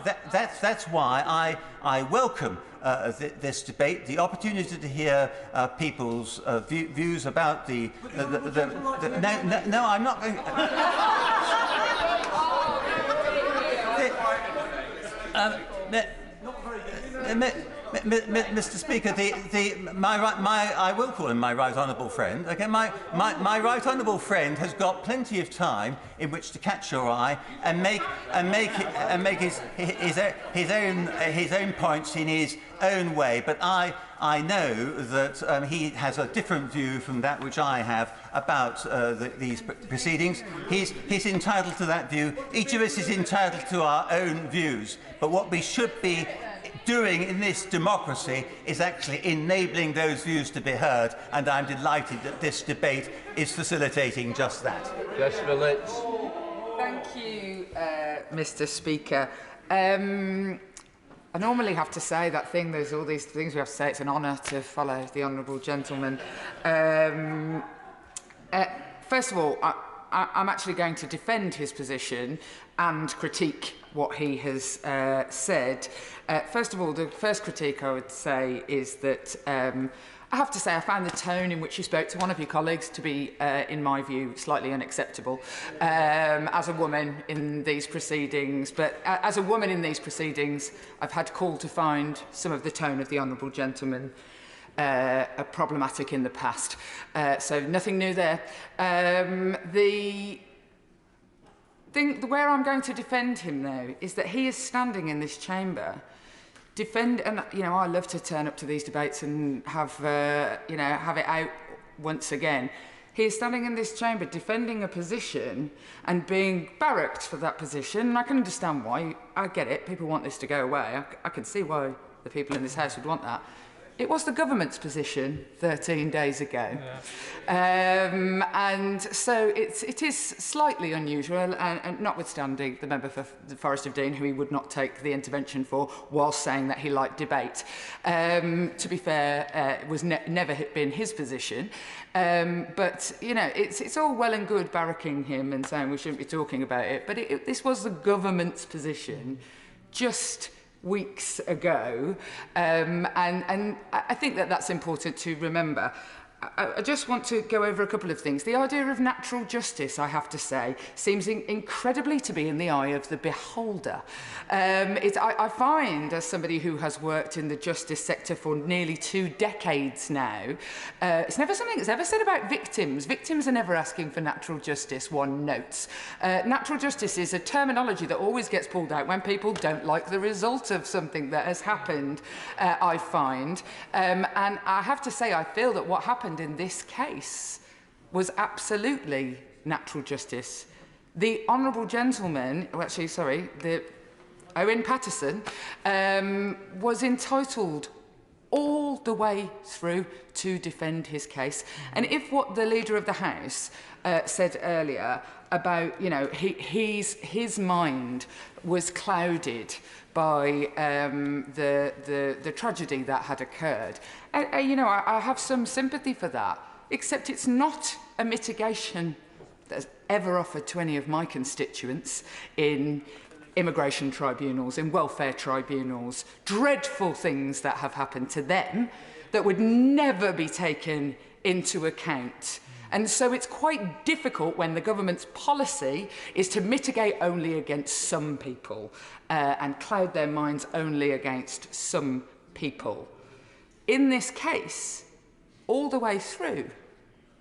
I welcome this debate, the opportunity to hear people's views about the no, I'm not going. Mr. Speaker, I will call him my right honourable friend. Okay, my right honourable friend has got plenty of time in which to catch your eye and make his own points in his own way. But I know that he has a different view from that which I have about these proceedings. He's entitled to that view. Each of us is entitled to our own views. But what we should be doing in this democracy is actually enabling those views to be heard, and I'm delighted that this debate is facilitating just that. Yes, Phillips. Thank you, Mr. Speaker. I normally have to say that thing, there's all these things we have to say, it's an honour to follow the honourable gentleman. First of all, I'm actually going to defend his position and critique what he has said. First of all, the first critique I would say is that I have to say I found the tone in which you spoke to one of your colleagues to be, in my view, slightly unacceptable as a woman in these proceedings. But as a woman in these proceedings, I've had call to find some of the tone of the honourable gentleman problematic in the past. So nothing new there. Where I'm going to defend him, though, is that he is standing in this chamber, and I love to turn up to these debates and have have it out once again. He is standing in this chamber defending a position and being barracked for that position, and I can understand why. I get it. People want this to go away. I can see why the people in this House would want that. It was the government's position 13 days ago. Yeah. And so it is slightly unusual, and notwithstanding the member for the Forest of Dean, who he would not take the intervention for, whilst saying that he liked debate. To be fair, it was never been his position. But, it's all well and good barracking him and saying we shouldn't be talking about it, but this was the government's position just weeks ago, and I think that that's important to remember. I just want to go over a couple of things. The idea of natural justice, I have to say, seems incredibly to be in the eye of the beholder. I find, as somebody who has worked in the justice sector for nearly 2 decades now, it's never something that's ever said about victims. Victims are never asking for natural justice, one notes. Natural justice is a terminology that always gets pulled out when people don't like the result of something that has happened, I find. And I have to say, I feel that what happened in this case was absolutely natural justice. The honourable gentleman, the Owen Paterson, was entitled all the way through to defend his case. And if what the Leader of the House said earlier about, you know, his mind was clouded by the tragedy that had occurred, you know, I have some sympathy for that, except it's not a mitigation that's ever offered to any of my constituents in immigration tribunals, in welfare tribunals, dreadful things that have happened to them that would never be taken into account. And so it's quite difficult when the government's policy is to mitigate only against some people and cloud their minds only against some people. In this case, all the way through,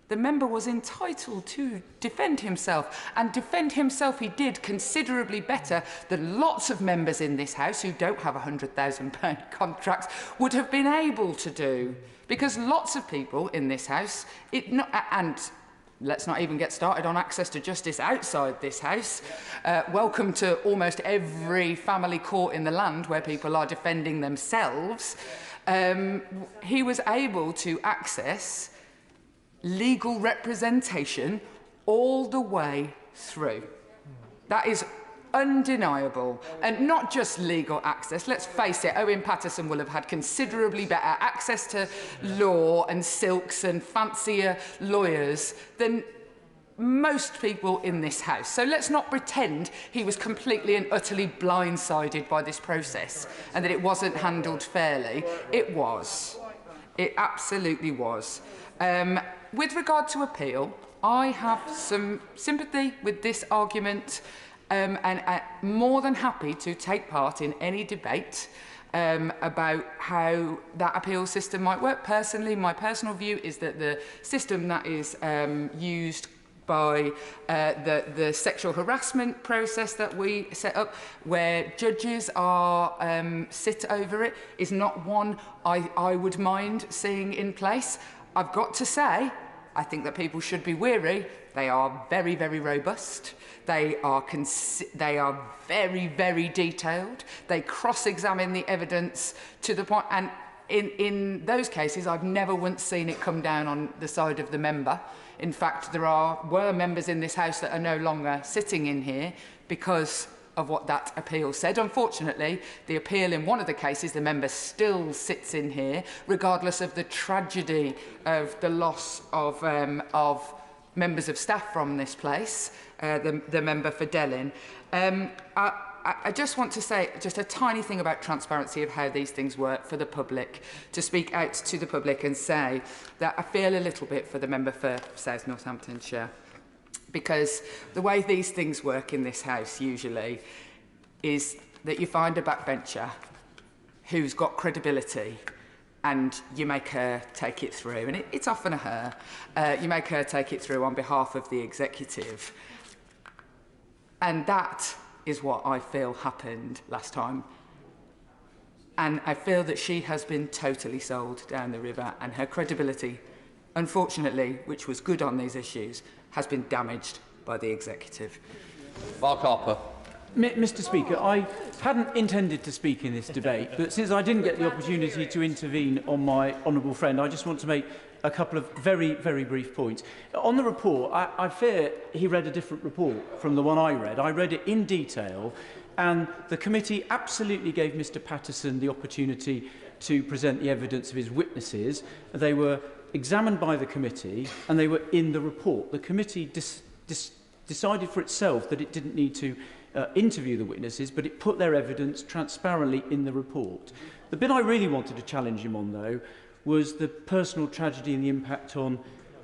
the member was entitled to defend himself, and defend himself he did considerably better than lots of members in this House who don't have £100,000 contracts would have been able to do. Because lots of people in this House, and let's not even get started on access to justice outside this House. Welcome to almost every family court in the land where people are defending themselves. He was able to access legal representation all the way through. That is undeniable. And not just legal access. Let's face it, Owen Paterson will have had considerably better access to law and silks and fancier lawyers than most people in this House. So let's not pretend he was completely and utterly blindsided by this process and that it wasn't handled fairly. It was. It absolutely was. With regard to appeal, I have some sympathy with this argument and I'm more than happy to take part in any debate about how that appeal system might work. Personally, my personal view is that the system that is used by the sexual harassment process that we set up, where judges are sit over it, is not one I would mind seeing in place. I've got to say, I think that people should be wary. They are very, very robust. They are very, very detailed. They cross-examine the evidence to the point, and in those cases, I've never once seen it come down on the side of the member. In fact, there were members in this House that are no longer sitting in here because of what that appeal said. Unfortunately, the appeal in one of the cases, the member still sits in here, regardless of the tragedy of the loss of members of staff from this place, the member for Delin. I just want to say just a tiny thing about transparency of how these things work for the public, to speak out to the public and say that I feel a little bit for the member for South Northamptonshire, because the way these things work in this House usually is that you find a backbencher who's got credibility and you make her take it through, and it's often a her. You make her take it through on behalf of the executive. And that is what I feel happened last time. And I feel that she has been totally sold down the river, and her credibility, unfortunately, which was good on these issues, has been damaged by the executive. Mark Harper. Mr. Speaker, I hadn't intended to speak in this debate, but since I didn't get the opportunity to intervene on my honourable friend, I just want to make a couple of very, very brief points. On the report, I fear he read a different report from the one I read. I read it in detail, and the committee absolutely gave Mr. Paterson the opportunity to present the evidence of his witnesses. They were examined by the committee, and they were in the report. The committee decided for itself that it didn't need to interview the witnesses, but it put their evidence transparently in the report. The bit I really wanted to challenge him on, though, was the personal tragedy and the impact on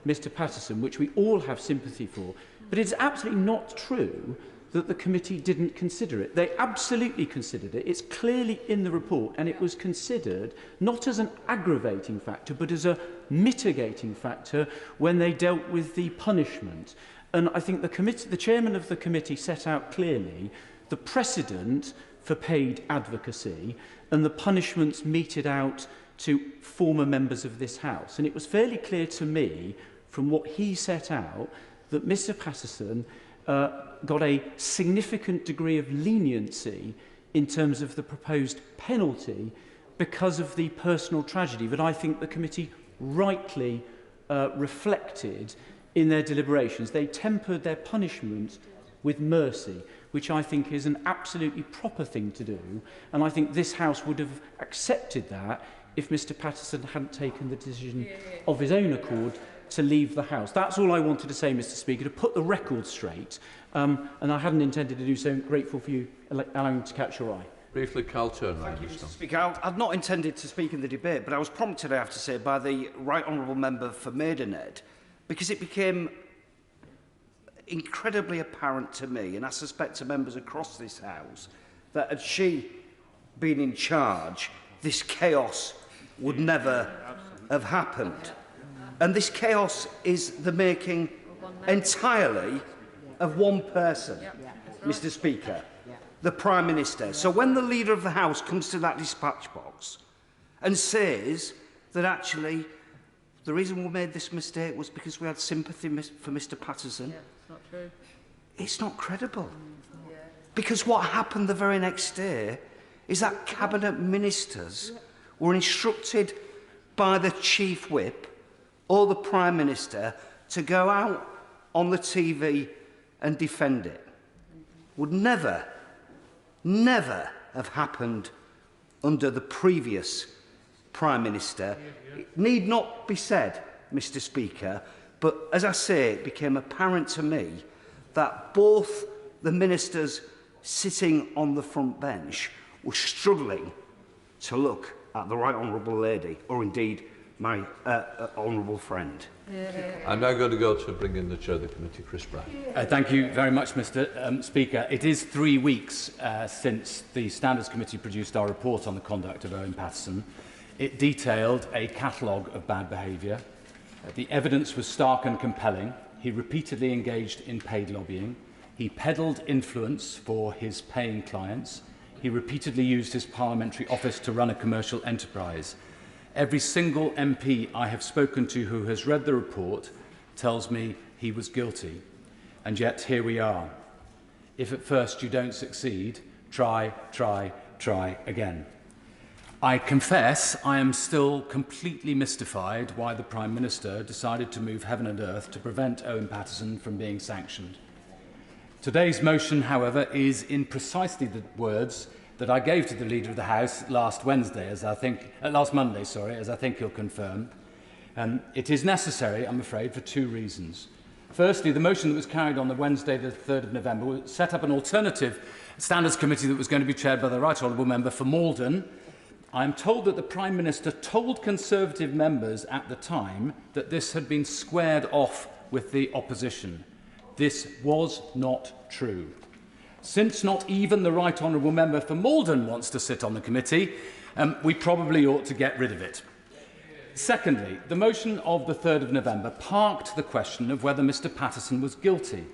Mr. Paterson, which we all have sympathy for. But it's absolutely not true that the committee didn't consider it. They absolutely considered it. It's clearly in the report, and it was considered not as an aggravating factor, but as a mitigating factor when they dealt with the punishment. And I think the chairman of the committee set out clearly the precedent for paid advocacy and the punishments meted out to former members of this House. And it was fairly clear to me from what he set out that Mr. Paterson got a significant degree of leniency in terms of the proposed penalty because of the personal tragedy that I think the committee rightly reflected in their deliberations. They tempered their punishment with mercy, which I think is an absolutely proper thing to do, and I think this House would have accepted that if Mr Paterson hadn't taken the decision of his own accord to leave the House. That's all I wanted to say, Mr Speaker, to put the record straight, and I hadn't intended to do so. I'm grateful for you allowing me to catch your eye. Briefly, Carl Turner. Thank you, Mr Speaker. I'd not intended to speak in the debate, but I was prompted, I have to say, by the Right Honourable Member for Maidenhead, because it became incredibly apparent to me, and I suspect to members across this House, that had she been in charge, this chaos would never have happened. And this chaos is the making entirely of one person, Mr Speaker, the Prime Minister. So when the Leader of the House comes to that dispatch box and says that actually the reason we made this mistake was because we had sympathy for Mr Paterson, it's not credible. Because what happened the very next day is that Cabinet Ministers were instructed by the Chief Whip or the Prime Minister to go out on the TV and defend it. Would never have happened under the previous Prime Minister. It need not be said, Mr Speaker, but as I say, it became apparent to me that both the ministers sitting on the front bench were struggling to look at the Right Honourable Lady, or indeed my honourable friend. I'm now going to go to bring in the Chair of the Committee, Chris Brown. Thank you very much, Mr Speaker. It is 3 weeks since the Standards Committee produced our report on the conduct of Owen Paterson. It detailed a catalogue of bad behaviour. The evidence was stark and compelling. He repeatedly engaged in paid lobbying. He peddled influence for his paying clients. He repeatedly used his parliamentary office to run a commercial enterprise. Every single MP I have spoken to who has read the report tells me he was guilty. And yet here we are. If at first you don't succeed, try again. I confess I am still completely mystified why the Prime Minister decided to move heaven and earth to prevent Owen Paterson from being sanctioned. Today's motion, however, is in precisely the words that I gave to the Leader of the House last Monday, as I think he'll confirm. It is necessary, I'm afraid, for 2 reasons. Firstly, the motion that was carried on the Wednesday, the 3rd of November, set up an alternative Standards Committee that was going to be chaired by the Right Honourable Member for Malden. I am told that the Prime Minister told Conservative members at the time that this had been squared off with the opposition. This was not true. Since not even the Right Honourable Member for Malden wants to sit on the committee, we probably ought to get rid of it. Secondly, the motion of the 3rd of November parked the question of whether Mr Paterson was guilty.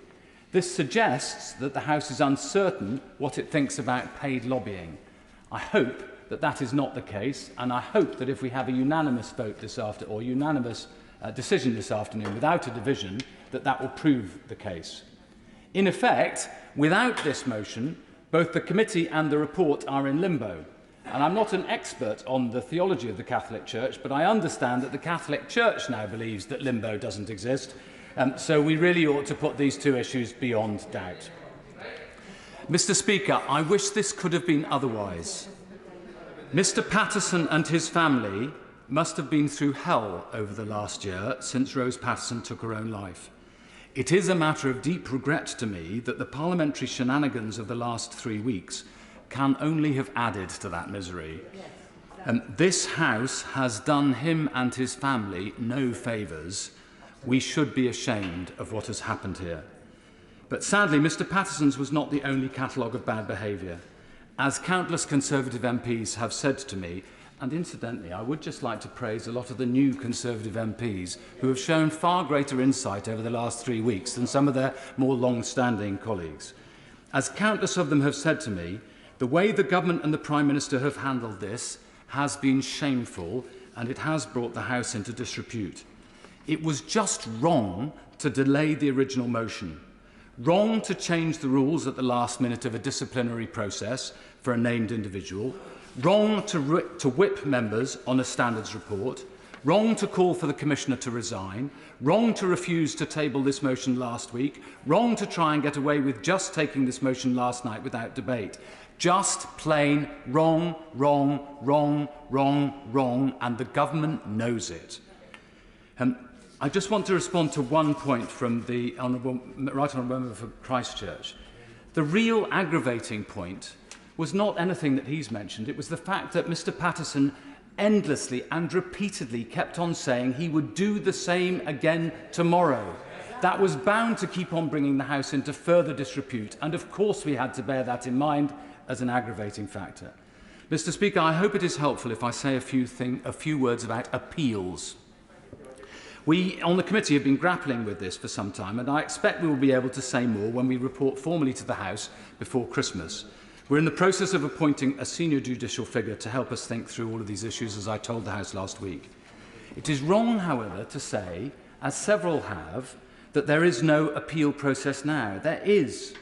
This suggests that the House is uncertain what it thinks about paid lobbying. I hope that that is not the case, and I hope that if we have a unanimous vote this afternoon, or unanimous decision this afternoon without a division, that will prove the case. In effect, without this motion, both the committee and the report are in limbo. And I'm not an expert on the theology of the Catholic Church, but I understand that the Catholic Church now believes that limbo doesn't exist. So we really ought to put these 2 issues beyond doubt. Mr Speaker, I wish this could have been otherwise. Mr Paterson and his family must have been through hell over the last year since Rose Paterson took her own life. It is a matter of deep regret to me that the parliamentary shenanigans of the last 3 weeks can only have added to that misery. This House has done him and his family no favours. We should be ashamed of what has happened here. But sadly, Mr Paterson's was not the only catalogue of bad behaviour. As countless Conservative MPs have said to me, and incidentally, I would just like to praise a lot of the new Conservative MPs who have shown far greater insight over the last 3 weeks than some of their more long-standing colleagues. As countless of them have said to me, the way the government and the Prime Minister have handled this has been shameful, and it has brought the House into disrepute. It was just wrong to delay the original motion. wrong to change the rules at the last minute of a disciplinary process for a named individual, wrong to whip members on a standards report, wrong to call for the Commissioner to resign, wrong to refuse to table this motion last week, wrong to try and get away with just taking this motion last night without debate. Just plain wrong, wrong, wrong, wrong, wrong, and the government knows it. I just want to respond to one point from the Right Honourable Member for Christchurch. The real aggravating point was not anything that he's mentioned. It was the fact that Mr Paterson endlessly and repeatedly kept on saying he would do the same again tomorrow. That was bound to keep on bringing the House into further disrepute, and of course we had to bear that in mind as an aggravating factor. Mr Speaker, I hope it is helpful if I say a few words about appeals. We on the committee have been grappling with this for some time, and I expect we will be able to say more when we report formally to the House before Christmas. We're in the process of appointing a senior judicial figure to help us think through all of these issues, as I told the House last week. It is wrong, however, to say, as several have, that there is no appeal process now. There is.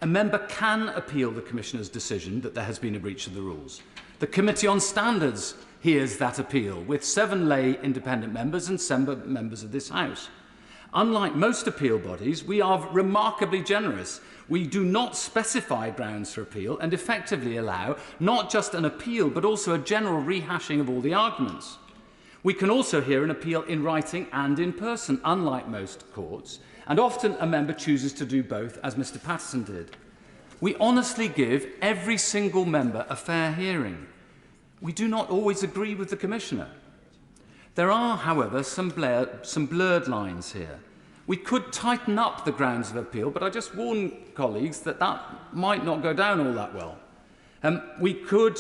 A member can appeal the Commissioner's decision that there has been a breach of the rules. The Committee on Standards hears that appeal, with 7 lay independent members and 7 members of this House. Unlike most appeal bodies, we are remarkably generous. We do not specify grounds for appeal and effectively allow not just an appeal, but also a general rehashing of all the arguments. We can also hear an appeal in writing and in person, unlike most courts, and often a member chooses to do both, as Mr Paterson did. We honestly give every single member a fair hearing. We do not always agree with the Commissioner. There are, however, some blurred lines here. We could tighten up the grounds of appeal, but I just warn colleagues that that might not go down all that well. We could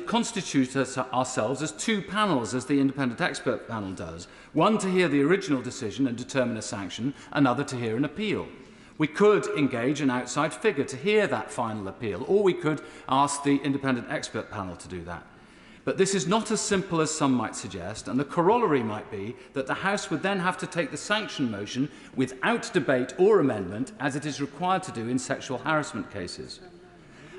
constitute ourselves as 2 panels, as the independent expert panel does. One to hear the original decision and determine a sanction, another to hear an appeal. We could engage an outside figure to hear that final appeal, or we could ask the independent expert panel to do that. But this is not as simple as some might suggest, and the corollary might be that the House would then have to take the sanction motion without debate or amendment, as it is required to do in sexual harassment cases.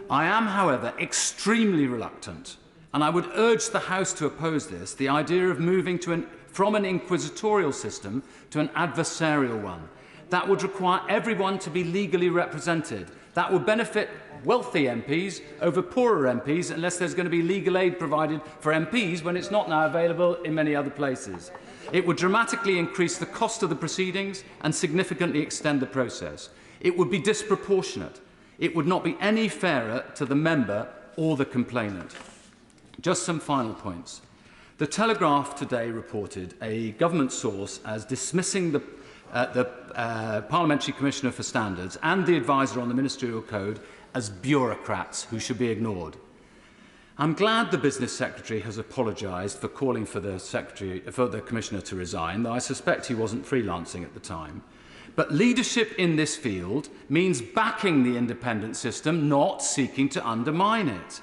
I am, however, extremely reluctant, and I would urge the House to oppose this, the idea of moving from an inquisitorial system to an adversarial one. That would require everyone to be legally represented. That would benefit wealthy MPs over poorer MPs, unless there's going to be legal aid provided for MPs when it's not now available in many other places. It would dramatically increase the cost of the proceedings and significantly extend the process. It would be disproportionate. It would not be any fairer to the member or the complainant. Just some final points. The Telegraph today reported a government source as dismissing the Parliamentary Commissioner for Standards and the advisor on the Ministerial Code as bureaucrats who should be ignored. I'm glad the Business Secretary has apologised for calling for the Commissioner to resign, though I suspect he wasn't freelancing at the time. But leadership in this field means backing the independent system, not seeking to undermine it.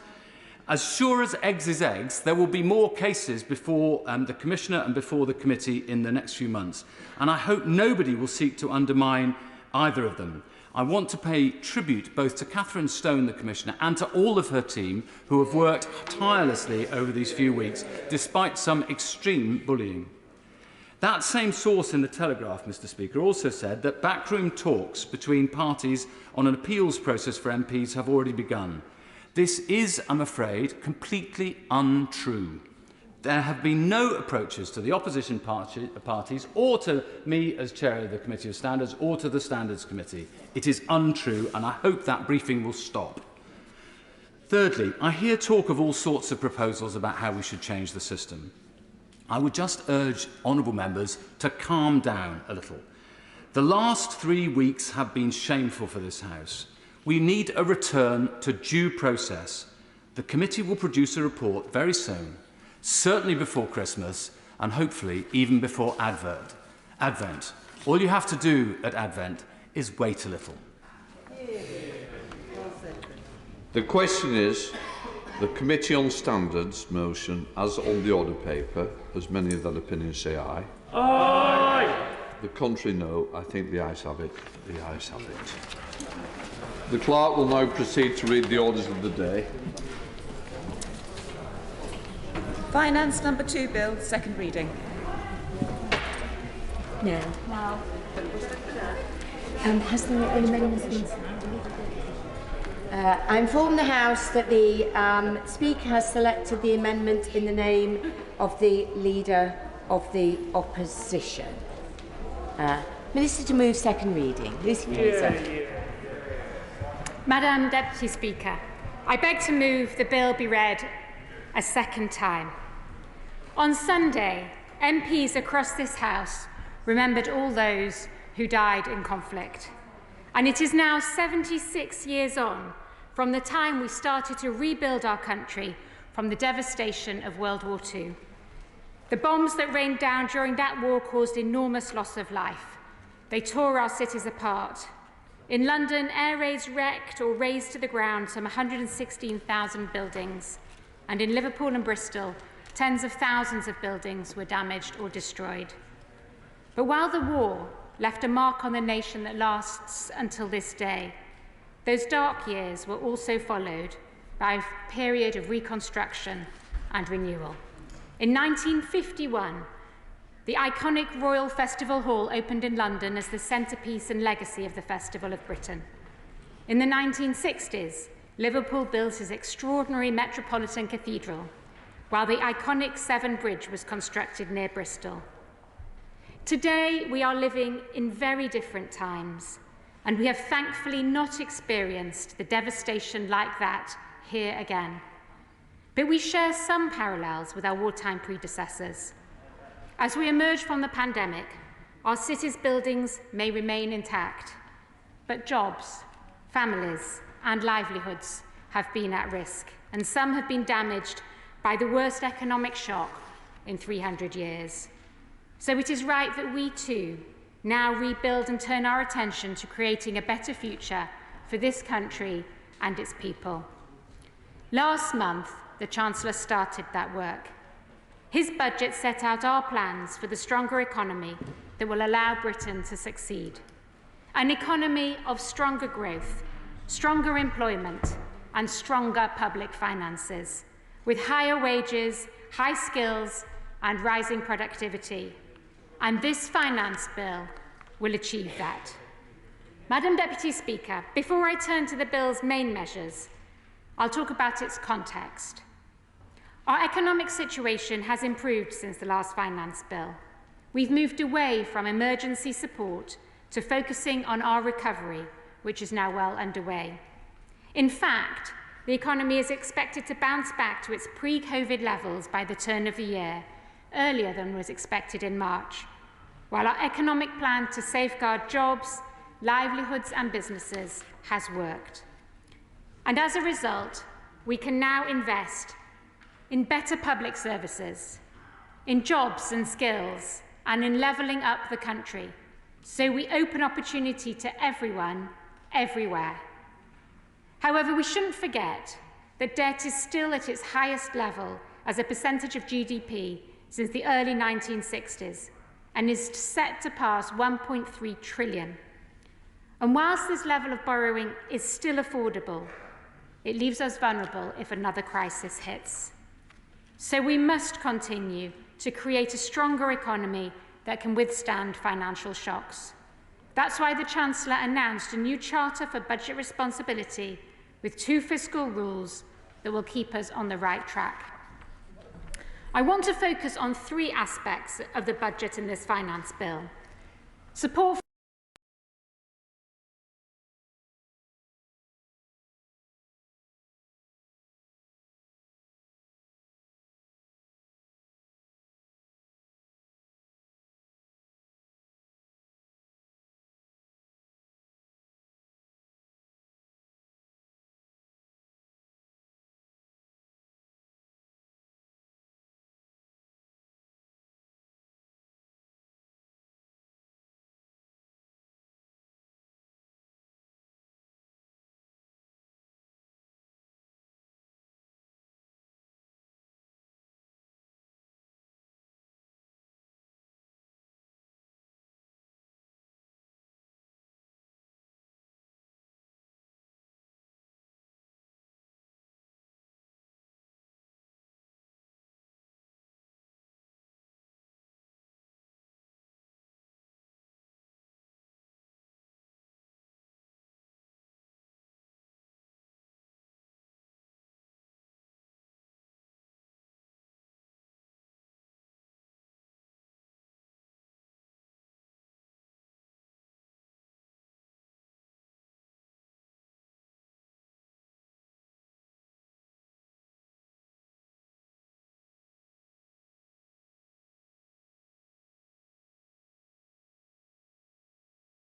As sure as eggs is eggs, there will be more cases before the Commissioner and before the committee in the next few months, and I hope nobody will seek to undermine either of them. I want to pay tribute both to Catherine Stone, the Commissioner, and to all of her team who have worked tirelessly over these few weeks, despite some extreme bullying. That same source in the Telegraph, Mr Speaker, also said that backroom talks between parties on an appeals process for MPs have already begun. This is, I'm afraid, completely untrue. There have been no approaches to the opposition parties or to me as chair of the Committee of Standards or to the Standards Committee. It is untrue, and I hope that briefing will stop. Thirdly, I hear talk of all sorts of proposals about how we should change the system. I would just urge honourable members to calm down a little. The last 3 weeks have been shameful for this House. We need a return to due process. The committee will produce a report very soon, certainly before Christmas, and hopefully even before Advent. All you have to do at Advent is wait a little. The question is, the Committee on Standards motion, as on the order paper, as many of that opinion say aye. Aye! The contrary, no. I think the ayes have it. The ayes have it. The clerk will now proceed to read the orders of the day. Finance number 2 bill, second reading. No. Has there any amendments been? I inform the House that the Speaker has selected the amendment in the name of the Leader of the Opposition. Minister to move second reading. Lucy Fraser. Madam Deputy Speaker, I beg to move the bill be read a second time. On Sunday, MPs across this House remembered all those who died in conflict. And it is now 76 years on from the time we started to rebuild our country from the devastation of World War II. The bombs that rained down during that war caused enormous loss of life. They tore our cities apart. In London, air raids wrecked or razed to the ground some 116,000 buildings. And in Liverpool and Bristol, tens of thousands of buildings were damaged or destroyed. But while the war left a mark on the nation that lasts until this day, those dark years were also followed by a period of reconstruction and renewal. In 1951, the iconic Royal Festival Hall opened in London as the centrepiece and legacy of the Festival of Britain. In the 1960s, Liverpool built its extraordinary Metropolitan Cathedral, while the iconic Severn Bridge was constructed near Bristol. Today, we are living in very different times, and we have thankfully not experienced the devastation like that here again. But we share some parallels with our wartime predecessors. As we emerge from the pandemic, our cities' buildings may remain intact, but jobs, families, and livelihoods have been at risk, and some have been damaged by the worst economic shock in 300 years. So it is right that we too now rebuild and turn our attention to creating a better future for this country and its people. Last month, the Chancellor started that work. His budget set out our plans for the stronger economy that will allow Britain to succeed. An economy of stronger growth, stronger employment, and stronger public finances, with higher wages, high skills, and rising productivity. And this finance bill will achieve that. Madam Deputy Speaker, before I turn to the bill's main measures, I'll talk about its context. Our economic situation has improved since the last finance bill. We've moved away from emergency support to focusing on our recovery, which is now well underway. In fact, the economy is expected to bounce back to its pre-COVID levels by the turn of the year, earlier than was expected in March, while our economic plan to safeguard jobs, livelihoods and businesses has worked. And as a result, we can now invest in better public services, in jobs and skills, and in levelling up the country, so we open opportunity to everyone, everywhere. However, we shouldn't forget that debt is still at its highest level as a percentage of GDP since the early 1960s and is set to pass 1.3 trillion. And whilst this level of borrowing is still affordable, it leaves us vulnerable if another crisis hits. So we must continue to create a stronger economy that can withstand financial shocks. That's why the Chancellor announced a new Charter for Budget Responsibility with 2 fiscal rules that will keep us on the right track. I want to focus on 3 aspects of the budget in this finance bill. Support